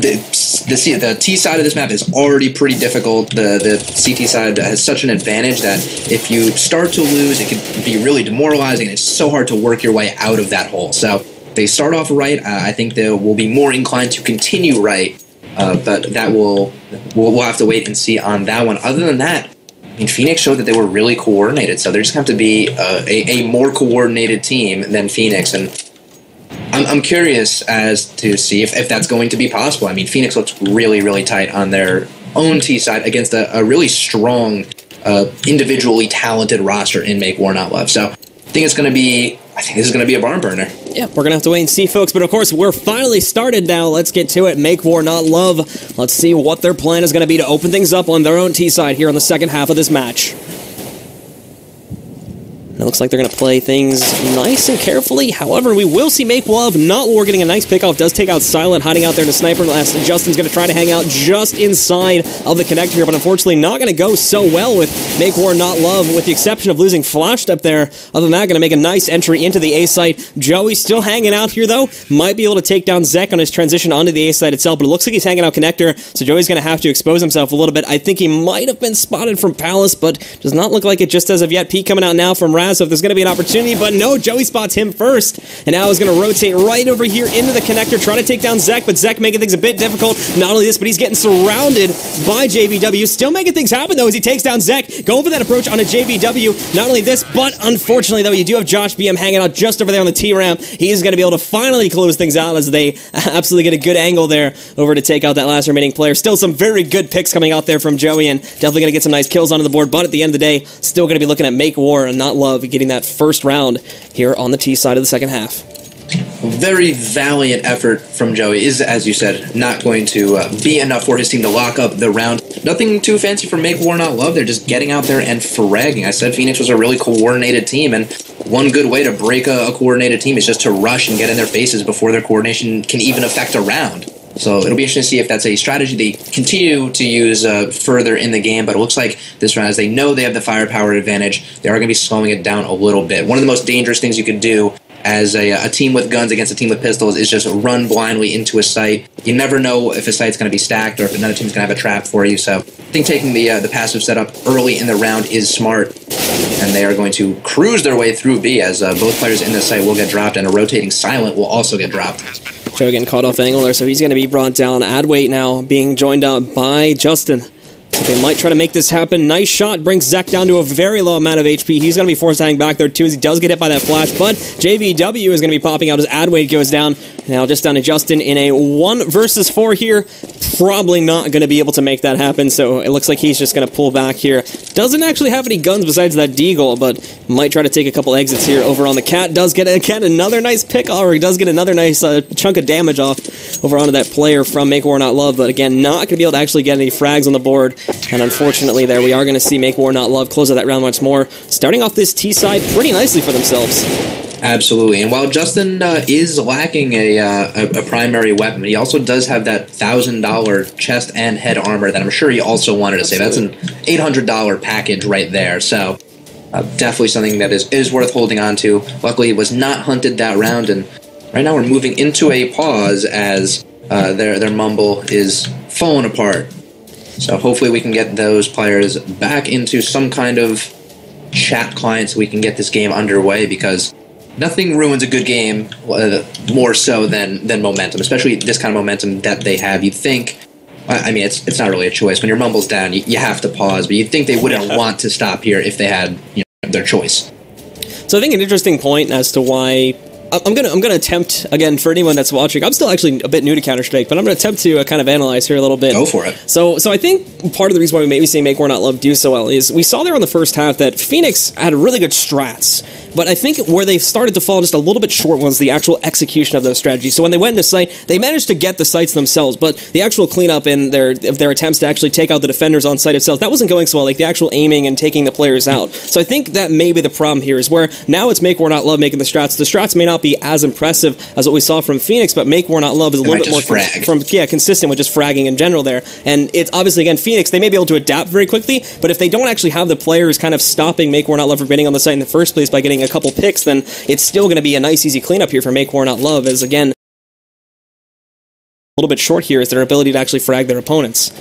the T side of this map is already pretty difficult. The CT side has such an advantage that if you start to lose, it can be really demoralizing, and it's so hard to work your way out of that hole. So they start off right. I think they will be more inclined to continue right, but that we'll have to wait and see on that one. Other than that, I mean, FENIX showed that they were really coordinated, so they're just going to have to be a more coordinated team than FENIX, and I'm curious as to see if that's going to be possible. I mean, FENIX looks really, really tight on their own T side against a really strong, individually talented roster in Make War Not Love. So I think this is going to be a barn burner. Yeah, we're going to have to wait and see, folks. But, of course, we're finally started now. Let's get to it. Make War Not Love. Let's see what their plan is going to be to open things up on their own T-side here on the second half of this match. It looks like they're going to play things nice and carefully. However, we will see Make Love Not War getting a nice pickoff. Does take out Silent, hiding out there in the sniper last. Justin's going to try to hang out just inside of the connector here, but unfortunately not going to go so well with Make War Not Love, with the exception of losing Flash Step there. Other than that, going to make a nice entry into the A site. Joey still hanging out here, though. Might be able to take down Zek on his transition onto the A site itself, but it looks like he's hanging out connector, so Joey's going to have to expose himself a little bit. I think he might have been spotted from Palace, but does not look like it just as of yet. Pete coming out now from Raz, so if there's going to be an opportunity, but no, Joey spots him first, and now is going to rotate right over here into the connector, trying to take down Zek, but Zek making things a bit difficult. Not only this, but he's getting surrounded by JVW, still making things happen, though, as he takes down Zek, going for that approach on a JVW. Not only this, but unfortunately, though, you do have Josh BM hanging out just over there on the T-ramp. He is going to be able to finally close things out as they absolutely get a good angle there over to take out that last remaining player. Still some very good picks coming out there from Joey, and definitely going to get some nice kills onto the board, but at the end of the day, still going to be looking at Make War and Not Love, getting that first round here on the T side of the second half. Very valiant effort from Joey. Is, as you said, not going to be enough for his team to lock up the round. Nothing too fancy for Make War Not Love. They're just getting out there and fragging. I said FENIX was a really coordinated team, and one good way to break a coordinated team is just to rush and get in their faces before their coordination can even affect a round. So it'll be interesting to see if that's a strategy they continue to use further in the game, but it looks like this round, as they know they have the firepower advantage, they are going to be slowing it down a little bit. One of the most dangerous things you can do as a team with guns against a team with pistols is just run blindly into a site. You never know if a site's going to be stacked or if another team's going to have a trap for you, so I think taking the passive setup early in the round is smart, and they are going to cruise their way through B, as both players in this site will get dropped, and a rotating Silent will also get dropped. Joe getting caught off angle there, so he's going to be brought down. Adwait now being joined up by Justin. They might try to make this happen. Nice shot. Brings Zek down to a very low amount of HP. He's going to be forced to hang back there, too, as he does get hit by that flash. But JVW is going to be popping out as Adwait goes down. Now just down to Justin in a 1 versus 4 here. Probably not going to be able to make that happen, so it looks like he's just going to pull back here. Doesn't actually have any guns besides that Deagle, but might try to take a couple exits here over on the Cat. Does get, again, another nice pick, or he does get another nice chunk of damage off over onto that player from Make War Not Love, but again, not going to be able to actually get any frags on the board. And unfortunately there, we are going to see Make War Not Love close out that round once more, starting off this T side pretty nicely for themselves. Absolutely, and while Justin is lacking a primary weapon, he also does have that $1,000 chest and head armor that I'm sure he also wanted to save. That's an $800 package right there, so definitely something that is worth holding on to. Luckily, he was not hunted that round, and right now we're moving into a pause as their mumble is falling apart. So hopefully we can get those players back into some kind of chat client so we can get this game underway, because nothing ruins a good game more so than momentum, especially this kind of momentum that they have. You'd think, I mean, it's not really a choice. When your mumble's down, you have to pause, but you'd think they wouldn't want to stop here if they had their choice. So I think an interesting point as to why I'm gonna attempt, again, for anyone that's watching, I'm still actually a bit new to Counter-Strike, but I'm gonna attempt to kind of analyze here a little bit. Go for it. So I think part of the reason why we maybe see Make War Not Love do so well is we saw there on the first half that FENIX had really good strats, but I think where they started to fall just a little bit short was the actual execution of those strategies. So when they went into site, they managed to get the sites themselves, but the actual cleanup in their attempts to actually take out the defenders on site itself, that wasn't going so well, like the actual aiming and taking the players out. So I think that may be the problem here, is where now it's Make War Not Love making the strats. The strats may not be as impressive as what we saw from FENIX, but Make War Not Love is a little bit more consistent with just fragging in general there. And it's obviously, again, FENIX, they may be able to adapt very quickly, but if they don't actually have the players kind of stopping Make War Not Love from getting on the site in the first place by getting a couple picks, then it's still going to be a nice, easy cleanup here for Make War Not Love, as, again, a little bit short here is their ability to actually frag their opponents.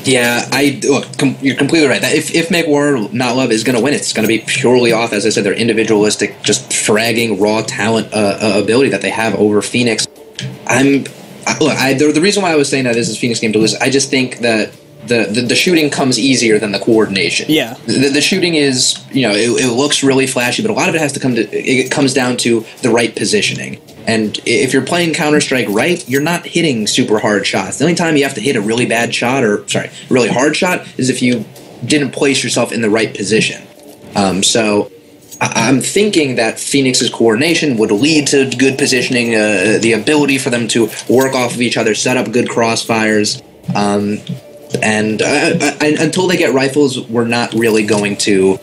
Yeah, you're completely right. That if Make War Not Love is going to win, it's going to be purely off, as I said, their individualistic, just fragging, raw talent ability that they have over FENIX. The reason why I was saying that this is FENIX game to lose, I just think that the shooting comes easier than the coordination. Yeah. The shooting is, it looks really flashy, but a lot of it comes down to the right positioning. And if you're playing Counter-Strike right, you're not hitting super hard shots. The only time you have to hit a really bad shot, really hard shot, is if you didn't place yourself in the right position. So I'm thinking that FENIX's coordination would lead to good positioning, the ability for them to work off of each other, set up good crossfires, and until they get rifles, we're not really going to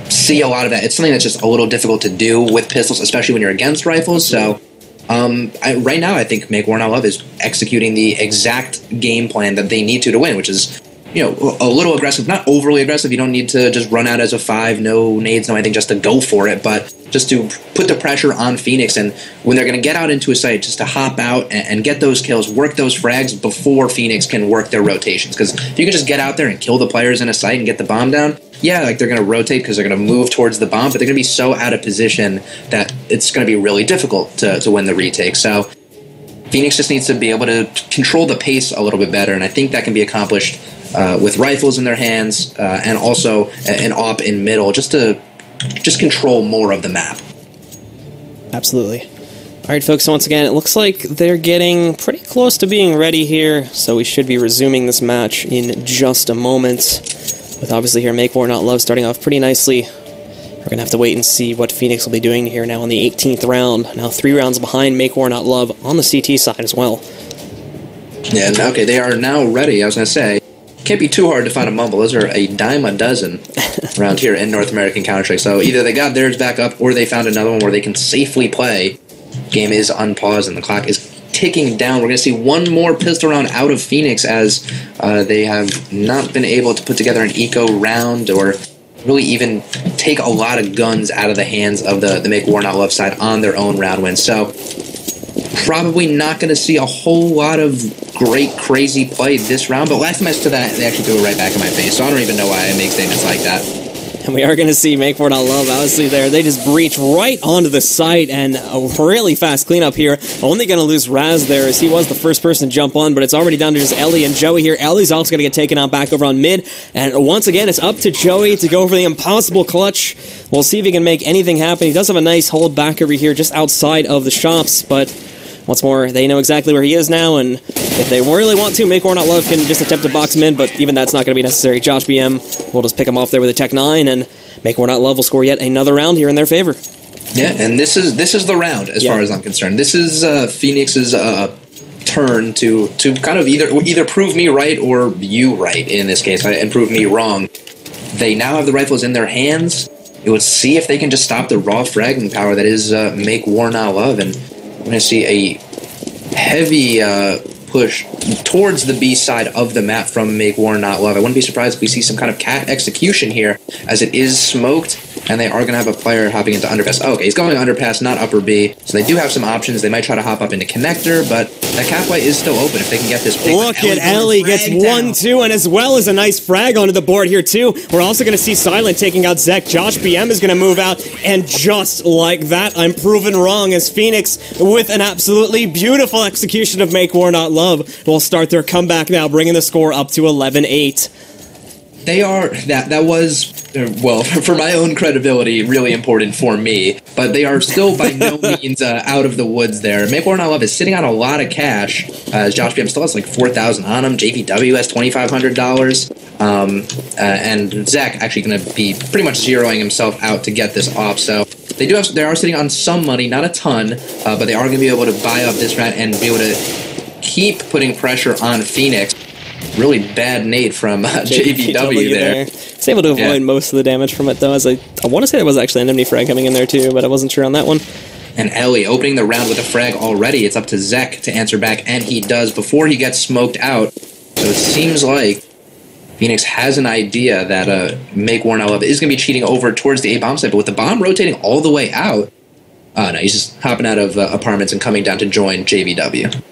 see a lot of that. It's something that's just a little difficult to do with pistols, especially when you're against rifles. So right now, I think Make War Not Love is executing the exact game plan that they need to win, which is, a little aggressive, not overly aggressive. You don't need to just run out as a 5, no nades, no anything, just to go for it, but just to put the pressure on FENIX. And when they're going to get out into a site, just to hop out and get those kills, work those frags before FENIX can work their rotations. Because if you can just get out there and kill the players in a site and get the bomb down, yeah, they're going to rotate because they're going to move towards the bomb, but they're going to be so out of position that it's going to be really difficult to win the retake. So FENIX just needs to be able to control the pace a little bit better, and I think that can be accomplished with rifles in their hands and also an op in middle, just control more of the map. Absolutely. All right, folks, so once again, it looks like they're getting pretty close to being ready here, so we should be resuming this match in just a moment, with obviously here Make War Not Love starting off pretty nicely. We're going to have to wait and see what FENIX will be doing here now in the 18th round. Now 3 rounds behind Make War Not Love on the CT side as well. Yeah, okay, they are now ready. I was going to say, can't be too hard to find a mumble. Those are a dime a dozen around here in North American Counter-Strike. So either they got theirs back up or they found another one where they can safely play. Game is unpaused and the clock is ticking down. We're going to see one more pistol round out of FENIX, as they have not been able to put together an eco round or really even take a lot of guns out of the hands of the Make War Not Love side on their own round win. So probably not going to see a whole lot of great, crazy play this round, but last time I stood that, they actually threw it right back in my face, so I don't even know why I make statements like that. And we are going to see Make War Not Love, obviously, there. They just breach right onto the site, and a really fast cleanup here. Only going to lose Raz there, as he was the first person to jump on, but it's already down to just Ellie and Joey here. Ellie's also going to get taken out back over on mid, and once again, it's up to Joey to go for the impossible clutch. We'll see if he can make anything happen. He does have a nice hold back over here just outside of the shops, but once more, they know exactly where he is now, and if they really want to, Make War Not Love can just attempt to box him in, but even that's not going to be necessary. Josh BM will just pick him off there with a Tech 9, and Make War Not Love will score yet another round here in their favor. Yeah, and this is the round, as far as I'm concerned. This is FENIX's turn to kind of either prove me right or you right, in this case, and prove me wrong. They now have the rifles in their hands. Let's see if they can just stop the raw fragging power that is Make War Not Love, and we're going to see a heavy push towards the B side of the map from Make War Not Love. I wouldn't be surprised if we see some kind of cat execution here, as it is smoked, and they are going to have a player hopping into underpass. Oh, okay, he's going underpass, not upper B, so they do have some options. They might try to hop up into connector, but that catway is still open if they can get this pick. Look at Ellie gets 1-2, and as well as a nice frag onto the board here, too. We're also going to see Silent taking out Zek. Josh BM is going to move out, and just like that, I'm proven wrong, as FENIX, with an absolutely beautiful execution of Make War Not Love, will start their comeback now, bringing the score up to 11-8. They are, that was, well, for my own credibility, really important for me, but they are still by no means out of the woods there. Make War Not Love is sitting on a lot of cash, as Josh BM still has like $4,000 on him, JVW has $2,500, and Zach actually going to be pretty much zeroing himself out to get this off, so they are sitting on some money, not a ton, but they are going to be able to buy up this round and be able to keep putting pressure on FENIX. Really bad nade from JVW there. It's able to avoid most of the damage from it, though, as I want to say there was actually an enemy frag coming in there, too, but I wasn't sure on that one. And Ellie opening the round with a frag already. It's up to Zek to answer back, and he does before he gets smoked out. So it seems like FENIX has an idea that MWNL is going to be cheating over towards the A-bomb site, but with the bomb rotating all the way out, no, he's just hopping out of apartments and coming down to join JVW.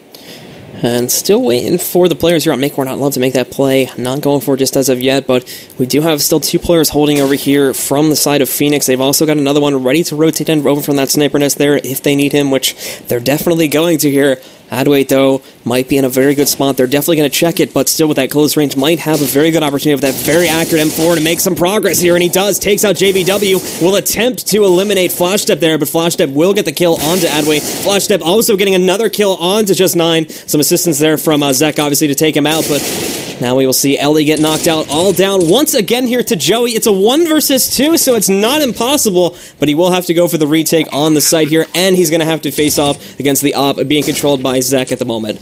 And still waiting for the players here on MWNL to make that play. Not going for it just as of yet, but we do have still 2 players holding over here from the side of FENIX. They've also got another one ready to rotate in over from that sniper nest there if they need him, which they're definitely going to here. Adwait, though, might be in a very good spot. They're definitely going to check it, but still with that close range, might have a very good opportunity with that very accurate M4 to make some progress here, and he does. Takes out JVW, will attempt to eliminate Flash Step there, but Flash Step will get the kill onto Adwait. Flash Step also getting another kill onto Just 9. Some assistance there from Zek, obviously, to take him out, but now we will see Ellie get knocked out, all down once again here to Joey. It's a 1 versus 2, so it's not impossible, but he will have to go for the retake on the site here, and he's going to have to face off against the op being controlled by Zek at the moment.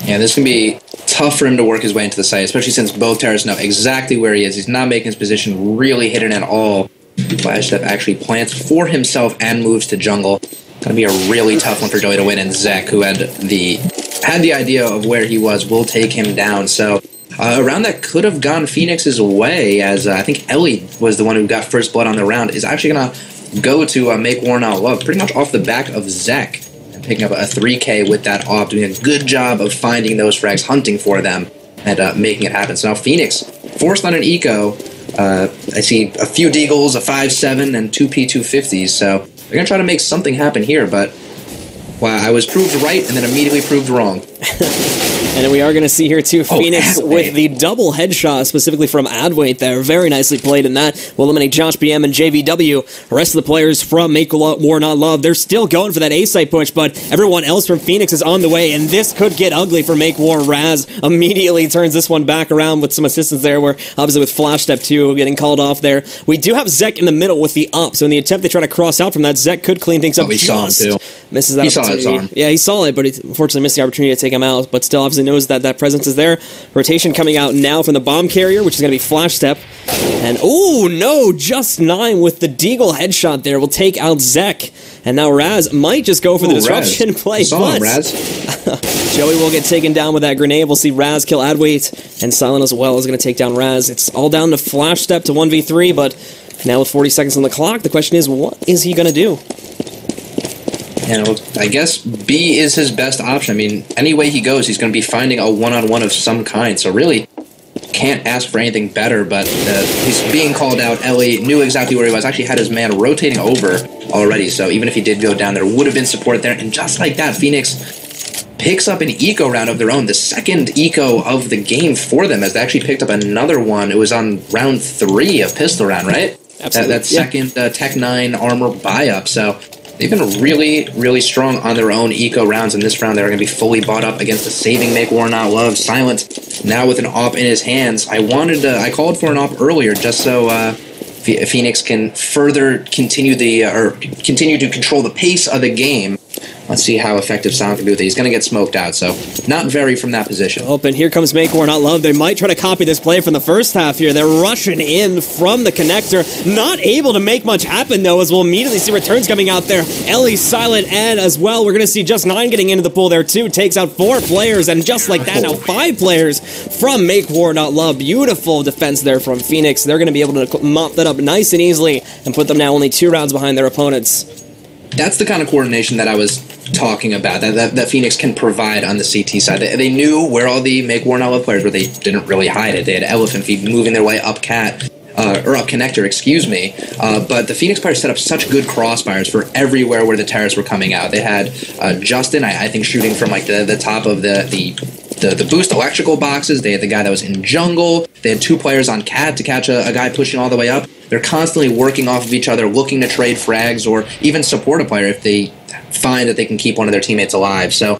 Yeah, this can be tough for him to work his way into the site, especially since both terrorists know exactly where he is. He's not making his position really hidden at all. Flash Step actually plants for himself and moves to jungle. It's going to be a really tough one for Joey to win, and Zek, who had the idea of where he was, will take him down. So a round that could have gone FENIX's way, as I think Ellie was the one who got first blood on the round, is actually going to go to MWNL pretty much off the back of Zek. Picking up a 3K with that op, doing a good job of finding those frags, hunting for them, and making it happen. So now FENIX forced on an eco. I see a few deagles, a 5.7, and 2 P250s. So they're going to try to make something happen here, but wow, I was proved right and then immediately proved wrong. And we are going to see here, too, FENIX with the double headshot, specifically from Adwait there. Very nicely played in that. Will eliminate Josh BM and JVW. The rest of the players from MWNL, they're still going for that A-site push, but everyone else from FENIX is on the way, and this could get ugly for Make War. Raz immediately turns this one back around with some assistance there, where obviously with Flash Step 2 getting called off there. We do have Zek in the middle with the up, so in the attempt they try to cross out from that, Zek could clean things up. We saw him, too. Misses that opportunity. Saw his arm. Yeah, he saw it, but he unfortunately missed the opportunity to take him out, but still obviously knows that that presence is there. Rotation coming out now from the bomb carrier, which is going to be Flash Step. And, oh no, Just 9 with the deagle headshot there will take out Zek. And now Raz might just go for the disruption play. Raz. Joey will get taken down with that grenade. We'll see Raz kill Adwait, and Silent as well is going to take down Raz. It's all down to Flash Step to 1v3, but now with 40 seconds on the clock, the question is, what is he going to do? You know, I guess B is his best option. I mean, any way he goes, he's going to be finding a one-on-one of some kind. So really, can't ask for anything better, but he's being called out. Ellie knew exactly where he was. Actually had his man rotating over already. So even if he did go down, there would have been support there. And just like that, FENIX picks up an eco round of their own. The second eco of the game for them, as they actually picked up another one. It was on round 3 of pistol round, right? Absolutely. That second Tech 9 armor buy-up. So they've been really, really strong on their own eco rounds. In this round, they're going to be fully bought up against the saving MWNL. Silent now with an op in his hands. I called for an op earlier just so FENIX can further continue to control the pace of the game. Let's see how effective Silent can do with it. He's going to get smoked out, so not very from that position. Open. Here comes MWNL. They might try to copy this play from the first half here. They're rushing in from the connector. Not able to make much happen, though, as we'll immediately see returns coming out there. Ellie, Silent, and as well, we're going to see Just 9 getting into the pool there, too. Takes out 4 players, and just like that, now 5 players from MWNL. Beautiful defense there from FENIX. They're going to be able to mop that up nice and easily and put them now only 2 rounds behind their opponents. That's the kind of coordination that I was talking about, that FENIX can provide on the CT side. They knew where all the MWNL players were. They didn't really hide it. They had Elephant Feet moving their way up up connector, excuse me. But the FENIX players set up such good crossfires for everywhere where the terrorists were coming out. They had Justin, I think, shooting from like the top of the boost electrical boxes. They had the guy that was in jungle. They had 2 players on cat to catch a guy pushing all the way up. They're constantly working off of each other, looking to trade frags or even support a player if they find that they can keep one of their teammates alive. So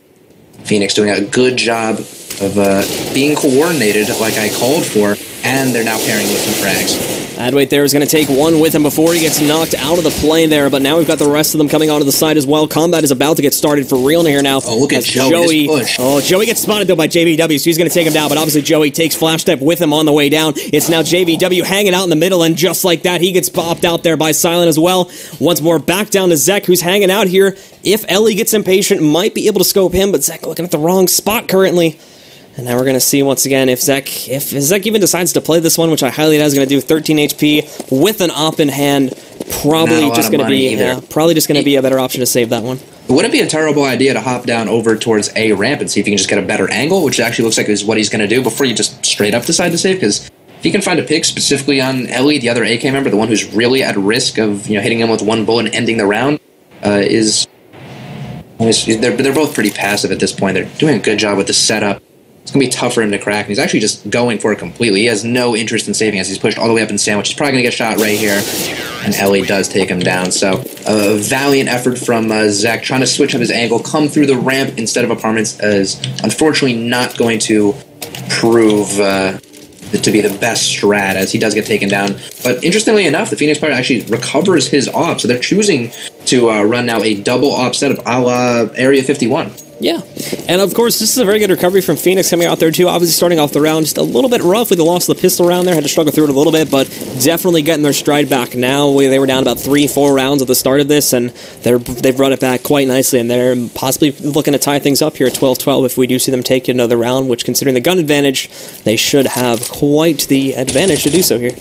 FENIX doing a good job of being coordinated like I called for. and they're now pairing with some frags. Adwait there is going to take one with him before he gets knocked out of the play there, but now we've got the rest of them coming onto the side as well. Combat is about to get started for real here now. Oh, look at Joey. Push. Oh, Joey gets spotted though by JVW, so he's going to take him down, but obviously Joey takes Flash Step with him on the way down. It's now JVW hanging out in the middle, and just like that, he gets popped out there by Silent as well. Once more, back down to Zek, who's hanging out here. If Ellie gets impatient, might be able to scope him, but Zek looking at the wrong spot currently. And now we're going to see once again if Zek even decides to play this one, which I highly doubt is going to do. 13 HP with an op in hand, probably just going to be a better option to save that one. It wouldn't be a terrible idea to hop down over towards A ramp and see if you can just get a better angle, which actually looks like is what he's going to do before you just straight up decide to save, because if you can find a pick specifically on Ellie, the other AK member, the one who's really at risk of hitting him with one bullet and ending the round, they're both pretty passive at this point. They're doing a good job with the setup. It's going to be tough for him to crack, and he's actually just going for it completely. He has no interest in saving as he's pushed all the way up in sandwich. He's probably going to get shot right here, and Ellie does take him down. So a valiant effort from Zek, trying to switch up his angle, come through the ramp instead of apartments, is unfortunately not going to prove to be the best strat, as he does get taken down. But interestingly enough, the FENIX player actually recovers his op, so they're choosing to run now a double op setup a la Area 51. Yeah, and of course, this is a very good recovery from FENIX coming out there too. Obviously starting off the round just a little bit rough with the loss of the pistol round there. Had to struggle through it a little bit, but definitely getting their stride back now. They were down about 3-4 rounds at the start of this, and they've brought it back quite nicely, and they're possibly looking to tie things up here at 12-12 if we do see them take another round, which, considering the gun advantage, they should have quite the advantage to do so here.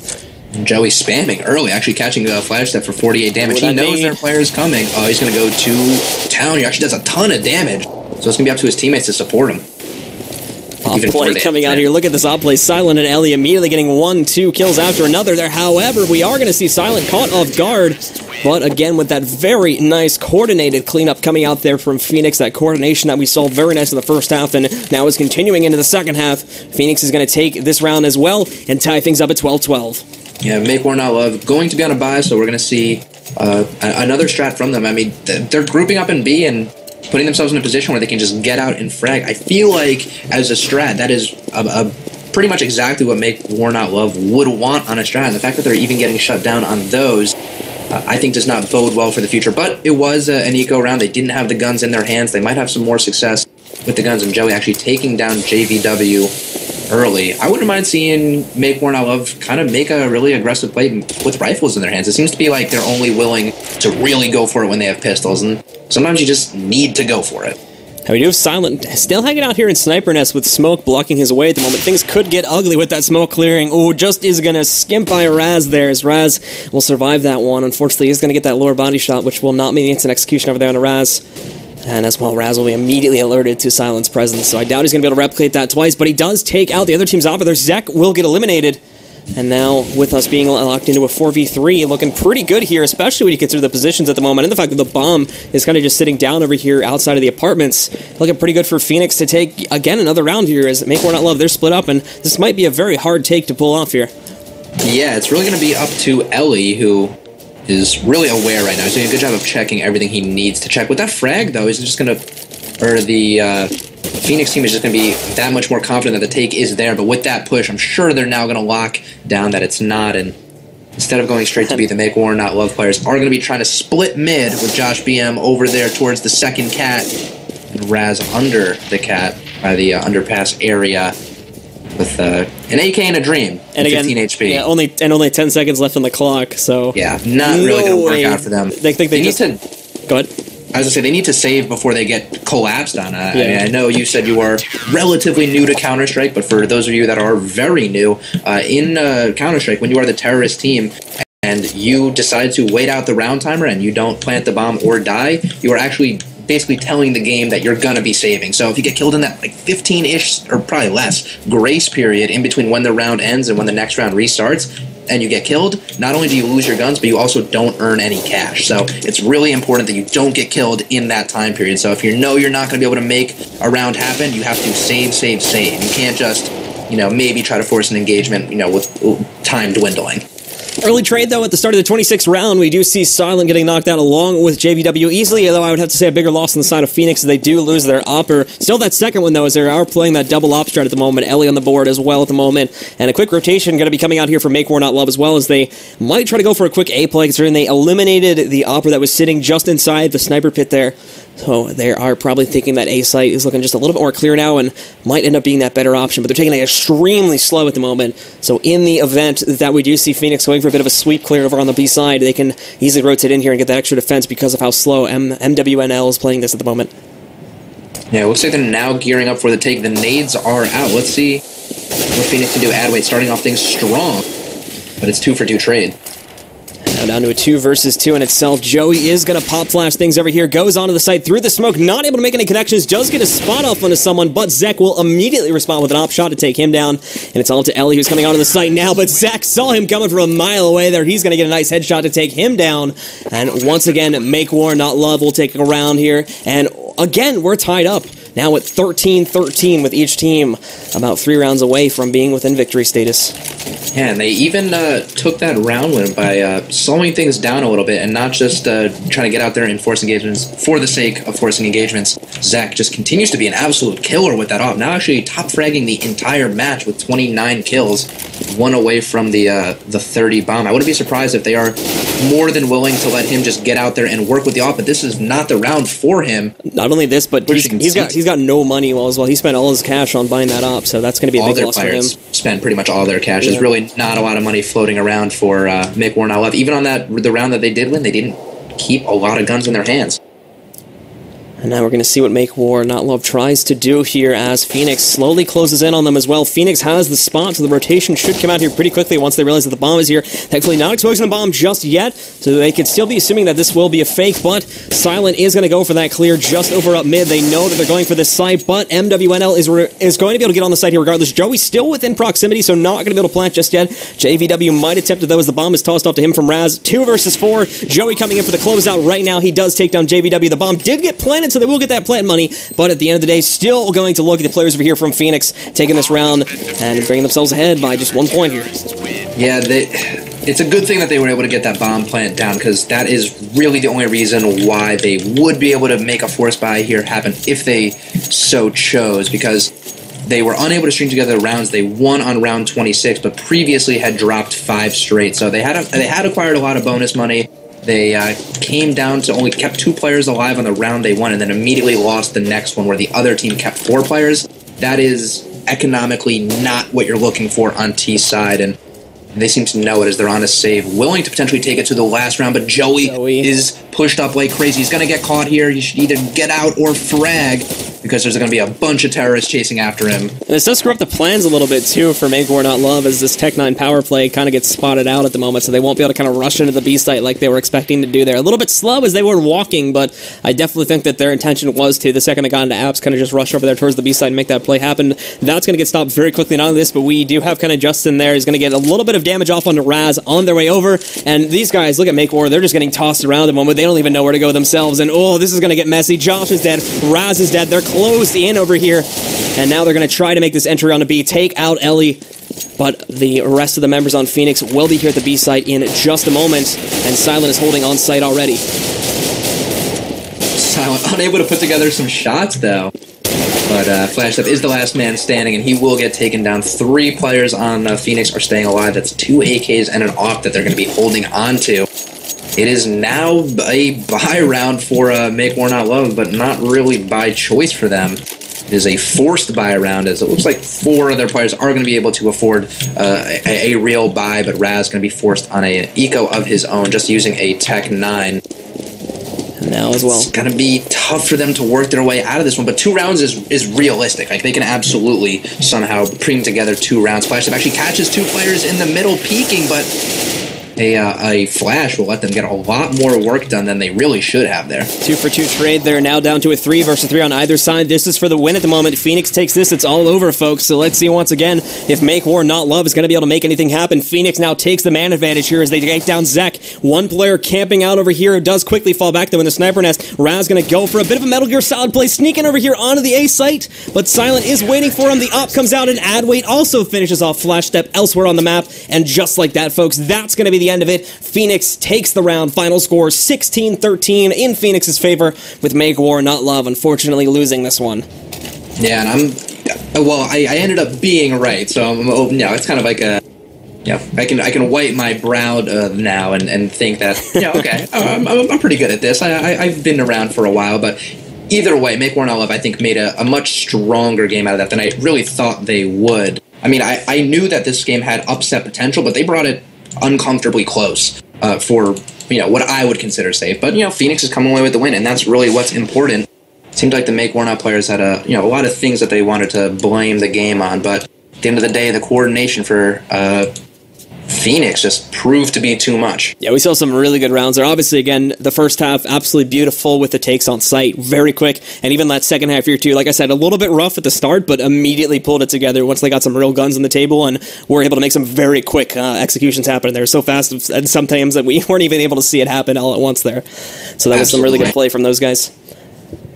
Joey spamming early, actually catching the flash step for 48 damage. He knows their player is coming. Oh, he's going to go to town. He actually does a ton of damage. So it's going to be up to his teammates to support him. Off play coming out here. Look at this off play. Silent and Ellie immediately getting 1-2 kills after another there. However, we are going to see Silent caught off guard. But again, with that very nice coordinated cleanup coming out there from FENIX, that coordination that we saw very nice in the first half and now is continuing into the second half. FENIX is going to take this round as well and tie things up at 12-12. Yeah, Make War Not Love going to be on a bye, so we're going to see another strat from them. I mean, they're grouping up in B and putting themselves in a position where they can just get out and frag. I feel like, as a strat, that is pretty much exactly what Make War Not Love would want on a strat. And the fact that they're even getting shut down on those, I think, does not bode well for the future. But it was an eco round. They didn't have the guns in their hands. They might have some more success with the guns. And Joey actually taking down JVW early. I wouldn't mind seeing Make War Not Love kind of make a really aggressive play with rifles in their hands. It seems to be like they're only willing to really go for it when they have pistols, and sometimes you just need to go for it. Now we do have Silent still hanging out here in Sniper Nest with smoke blocking his way at the moment. Things could get ugly with that smoke clearing. Oh, just is going to skimp by Raz there, as Raz will survive that one. Unfortunately, he's going to get that lower body shot, which will not mean instant execution over there on the Raz. And as well, Raz will be immediately alerted to Silent's presence, so I doubt he's going to be able to replicate that twice, but he does take out the other team's operator. Zek will get eliminated. And now, with us being locked into a 4v3, looking pretty good here, especially when you consider the positions at the moment, and the fact that the bomb is kind of just sitting down over here outside of the apartments. Looking pretty good for FENIX to take, again, another round here, as Make War Not Love, they're split up, and this might be a very hard take to pull off here. Yeah, it's really going to be up to Ellie, who is really aware right now. He's doing a good job of checking everything he needs to check. With that frag, though, he's just going to, or the FENIX team is just going to be that much more confident that the take is there. But with that push, I'm sure they're now going to lock down that it's not. And instead of going straight to be the Make War Not Love players, are going to be trying to split mid with Josh BM over there towards the second cat, and Raz under the cat by the underpass area with an AK and a Dream and again, 15 HP. Yeah, only 10 seconds left on the clock. So yeah, not really going to work out for them. They think they need to go ahead. I was going to say, they need to save before they get collapsed on. I mean, I know you said you are relatively new to Counter-Strike, but for those of you that are very new, in Counter-Strike, when you are the terrorist team and you decide to wait out the round timer and you don't plant the bomb or die, you are actually basically telling the game that you're going to be saving. So if you get killed in that like 15-ish, or probably less, grace period in between when the round ends and when the next round restarts, and you get killed, not only do you lose your guns, but you also don't earn any cash. So it's really important that you don't get killed in that time period. So if you know you're not going to be able to make a round happen, you have to save. You can't just, maybe try to force an engagement, with time dwindling. Early trade, though, at the start of the 26th round, we do see Silent getting knocked out along with JVW easily, although I would have to say a bigger loss on the side of FENIX as they do lose their opper. Still that second one, though, as they are playing that double op strat at the moment. Ellie on the board as well at the moment. And a quick rotation going to be coming out here for Make War Not Love as well, as they might try to go for a quick A play, considering they eliminated the opper that was sitting just inside the sniper pit there. So they are probably thinking that A site is looking just a little bit more clear now and might end up being that better option, but they're taking it extremely slow at the moment. So in the event that we do see FENIX going for a bit of a sweep clear over on the B side, they can easily rotate in here and get that extra defense because of how slow MWNL is playing this at the moment. Yeah, it looks like they're now gearing up for the take. The nades are out. Let's see what FENIX can do. Adway starting off things strong, but it's 2-for-2 trade. Now down to a 2 versus 2 in itself. Joey is going to pop flash things over here. Goes onto the site through the smoke. Not able to make any connections. Does get a spot off onto someone, but Zek will immediately respond with an op shot to take him down. And it's all to Ellie, who's coming onto the site now, but Zek saw him coming from a mile away there. He's going to get a nice headshot to take him down. And once again, Make War Not Love will take a round here. And again, we're tied up. Now at 13-13 with each team, about 3 rounds away from being within victory status. Yeah, and they even took that round win by slowing things down a little bit and not just trying to get out there and force engagements for the sake of forcing engagements. Zach just continues to be an absolute killer with that op. Now actually top fragging the entire match with 29 kills, 1 away from the 30 bomb. I wouldn't be surprised if they are more than willing to let him just get out there and work with the op, but this is not the round for him. Not only this, but he's got no money as well. He spent all his cash on buying that op, so that's going to be a big loss for him. All their players spent pretty much all their cash. Yeah. There's really not a lot of money floating around for Make War Not Love. Even on the round that they did win, they didn't keep a lot of guns in their hands. And now we're going to see what Make War Not Love tries to do here as FENIX slowly closes in on them as well. FENIX has the spot, so the rotation should come out here pretty quickly once they realize that the bomb is here. Thankfully not exposing the bomb just yet, so they could still be assuming that this will be a fake, but Silent is going to go for that clear just over up mid. They know that they're going for this site, but MWNL is going to be able to get on the site here regardless. Joey's still within proximity, so not going to be able to plant just yet. JVW might attempt it though as the bomb is tossed off to him from Raz. 2 versus 4. Joey coming in for the closeout right now. He does take down JVW. The bomb did get planted, so they will get that plant money, but at the end of the day, still going to look at the players over here from FENIX taking this round and bringing themselves ahead by just 1 point here. Yeah, it's a good thing that they were able to get that bomb plant down, because that is really the only reason why they would be able to make a force buy here happen if they so chose, because they were unable to string together rounds. They won on round 26, but previously had dropped 5 straight, so they had acquired a lot of bonus money. They came down to only kept 2 players alive on the round they won, and then immediately lost the next one where the other team kept 4 players. That is economically not what you're looking for on T's side, and they seem to know it as they're on a save, willing to potentially take it to the last round, but Joey is pushed up like crazy. He's going to get caught here. He should either get out or frag, because there's going to be a bunch of terrorists chasing after him. And this does screw up the plans a little bit, too, for Make War Not Love, as this Tech-9 power play kind of gets spotted out at the moment, so they won't be able to kind of rush into the B site like they were expecting to do there. A little bit slow as they were walking, but I definitely think that their intention was to, the second they got into apps, kind of just rush over there towards the B site and make that play happen. That's going to get stopped very quickly. Not only this, but we do have kind of Justin there. He's going to get a little bit of damage off onto Raz on their way over, and these guys, look at Make War, they're just getting tossed around at the moment. They don't even know where to go themselves, and oh, this is going to get messy. Josh is dead. Raz is dead. They're closed in over here, and now they're going to try to make this entry on the B, take out Ellie, but the rest of the members on FENIX will be here at the B site in just a moment, and Silent is holding on site already. Silent unable to put together some shots, though. But Flashstep is the last man standing, and he will get taken down. 3 players on FENIX are staying alive. That's 2 AKs and an AUK that they're going to be holding on to. It is now a buy round for Make War Not Love, but not really by choice for them. It is a forced buy round, as it looks like 4 of their players are going to be able to afford a real buy, but Raz is going to be forced on an eco of his own, just using a Tech-9. Now as well. It's going to be tough for them to work their way out of this one, but 2 rounds is realistic. Like, they can absolutely somehow bring together 2 rounds. Flashstep actually catches 2 players in the middle peeking, but a flash will let them get a lot more work done than they really should have there. 2-for-2 trade. They're now down to a 3 versus 3 on either side. This is for the win at the moment. FENIX takes this. It's all over, folks. So let's see once again if Make War Not Love is going to be able to make anything happen. FENIX now takes the man advantage here as they take down Zek. 1 player camping out over here. It does quickly fall back, though, in the sniper nest. Raz going to go for a bit of a Metal Gear Solid play, sneaking over here onto the A site, but Silent is waiting for him. The op comes out, and Adwait also finishes off Flashstep elsewhere on the map, and just like that, folks, that's going to be the the end of it, FENIX takes the round. Final score 16-13 in FENIX's favor, with Make War Not Love unfortunately losing this one. Yeah, and I ended up being right, so it's kind of like a, I can wipe my brow now and think that, okay, I'm pretty good at this. I've been around for a while, but either way, Make War Not Love, I think, made a much stronger game out of that than I really thought they would. I mean, I knew that this game had upset potential, but they brought it uncomfortably close for, what I would consider safe. But, FENIX is coming away with the win, and that's really what's important. Seemed like the Make War Not players had a lot of things that they wanted to blame the game on, but at the end of the day, the coordination for FENIX just proved to be too much. Yeah, we saw some really good rounds there. Obviously, again, the first half, absolutely beautiful with the takes on site, very quick, and even that second half here too, like I said, a little bit rough at the start, but immediately pulled it together once they got some real guns on the table and were able to make some very quick executions happen there. So fast, and sometimes that we weren't even able to see it happen all at once there. So that was some really good play from those guys.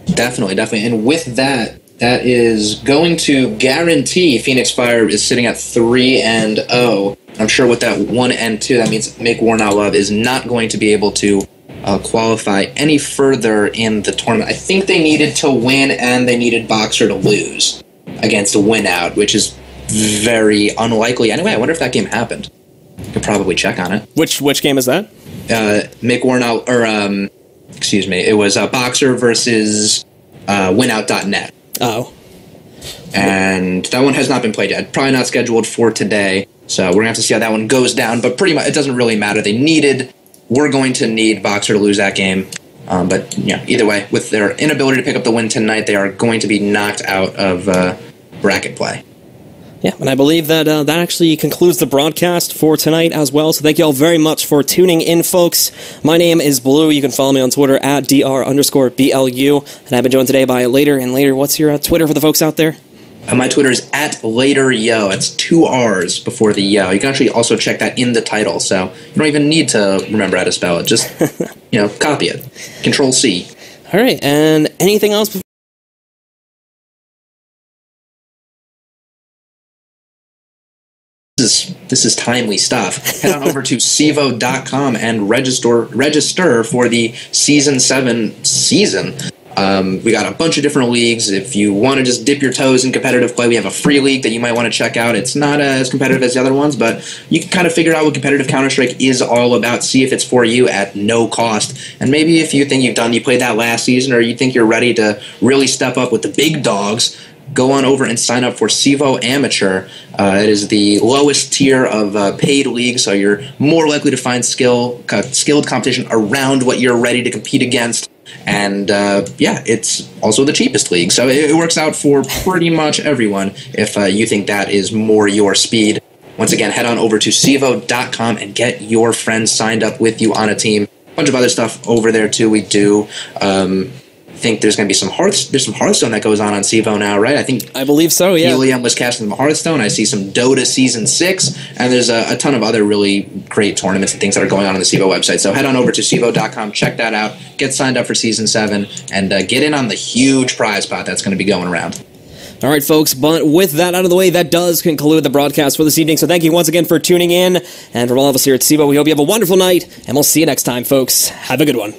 Definitely. And with that is going to guarantee FENIX Fire is sitting at 3-0. I'm sure with that 1-2, that means Make War Not Love is not going to be able to qualify any further in the tournament. I think they needed to win, and they needed Boxer to lose against a win out, which is very unlikely. Anyway, I wonder if that game happened. You could probably check on it. Which game is that? Make War Not, excuse me, it was Boxer versus winout.net. Oh. And that one has not been played yet. Probably not scheduled for today. So we're going to have to see how that one goes down. But pretty much, it doesn't really matter. We're going to need Boxer to lose that game. But either way, with their inability to pick up the win tonight, they are going to be knocked out of bracket play. Yeah, and I believe that that actually concludes the broadcast for tonight as well. So thank you all very much for tuning in, folks. My name is Blue. You can follow me on Twitter at @dr_BLU. And I've been joined today by Later. And Later, what's your Twitter for the folks out there? My Twitter is @LaterYo. It's 2 R's before the yo. You can actually also check that in the title, so you don't even need to remember how to spell it. Just, copy it. Control-C. All right, and anything else? This is timely stuff. Head on over to CEVO.com and register for the Season 7 season. We got a bunch of different leagues. If you want to just dip your toes in competitive play, we have a free league that you might want to check out. It's not as competitive as the other ones, but you can kind of figure out what competitive Counter-Strike is all about, see if it's for you at no cost. And maybe if you think you played that last season, or you think you're ready to really step up with the big dogs, go on over and sign up for CEVO Amateur. It is the lowest tier of paid league, so you're more likely to find skilled competition around what you're ready to compete against. And it's also the cheapest league, so it works out for pretty much everyone if you think that is more your speed. Once again, head on over to CEVO.com and get your friends signed up with you on a team. A bunch of other stuff over there too. We do. I think there's going to be some Hearthstone that goes on CEVO now, right? I believe so, yeah. Helium was casting some Hearthstone. I see some Dota Season 6, and there's a ton of other really great tournaments and things that are going on the CEVO website. So head on over to CEVO.com, check that out, get signed up for Season 7, and get in on the huge prize pot that's going to be going around. All right, folks, but with that out of the way, that does conclude the broadcast for this evening. So thank you once again for tuning in, and from all of us here at CEVO, we hope you have a wonderful night, and we'll see you next time, folks. Have a good one.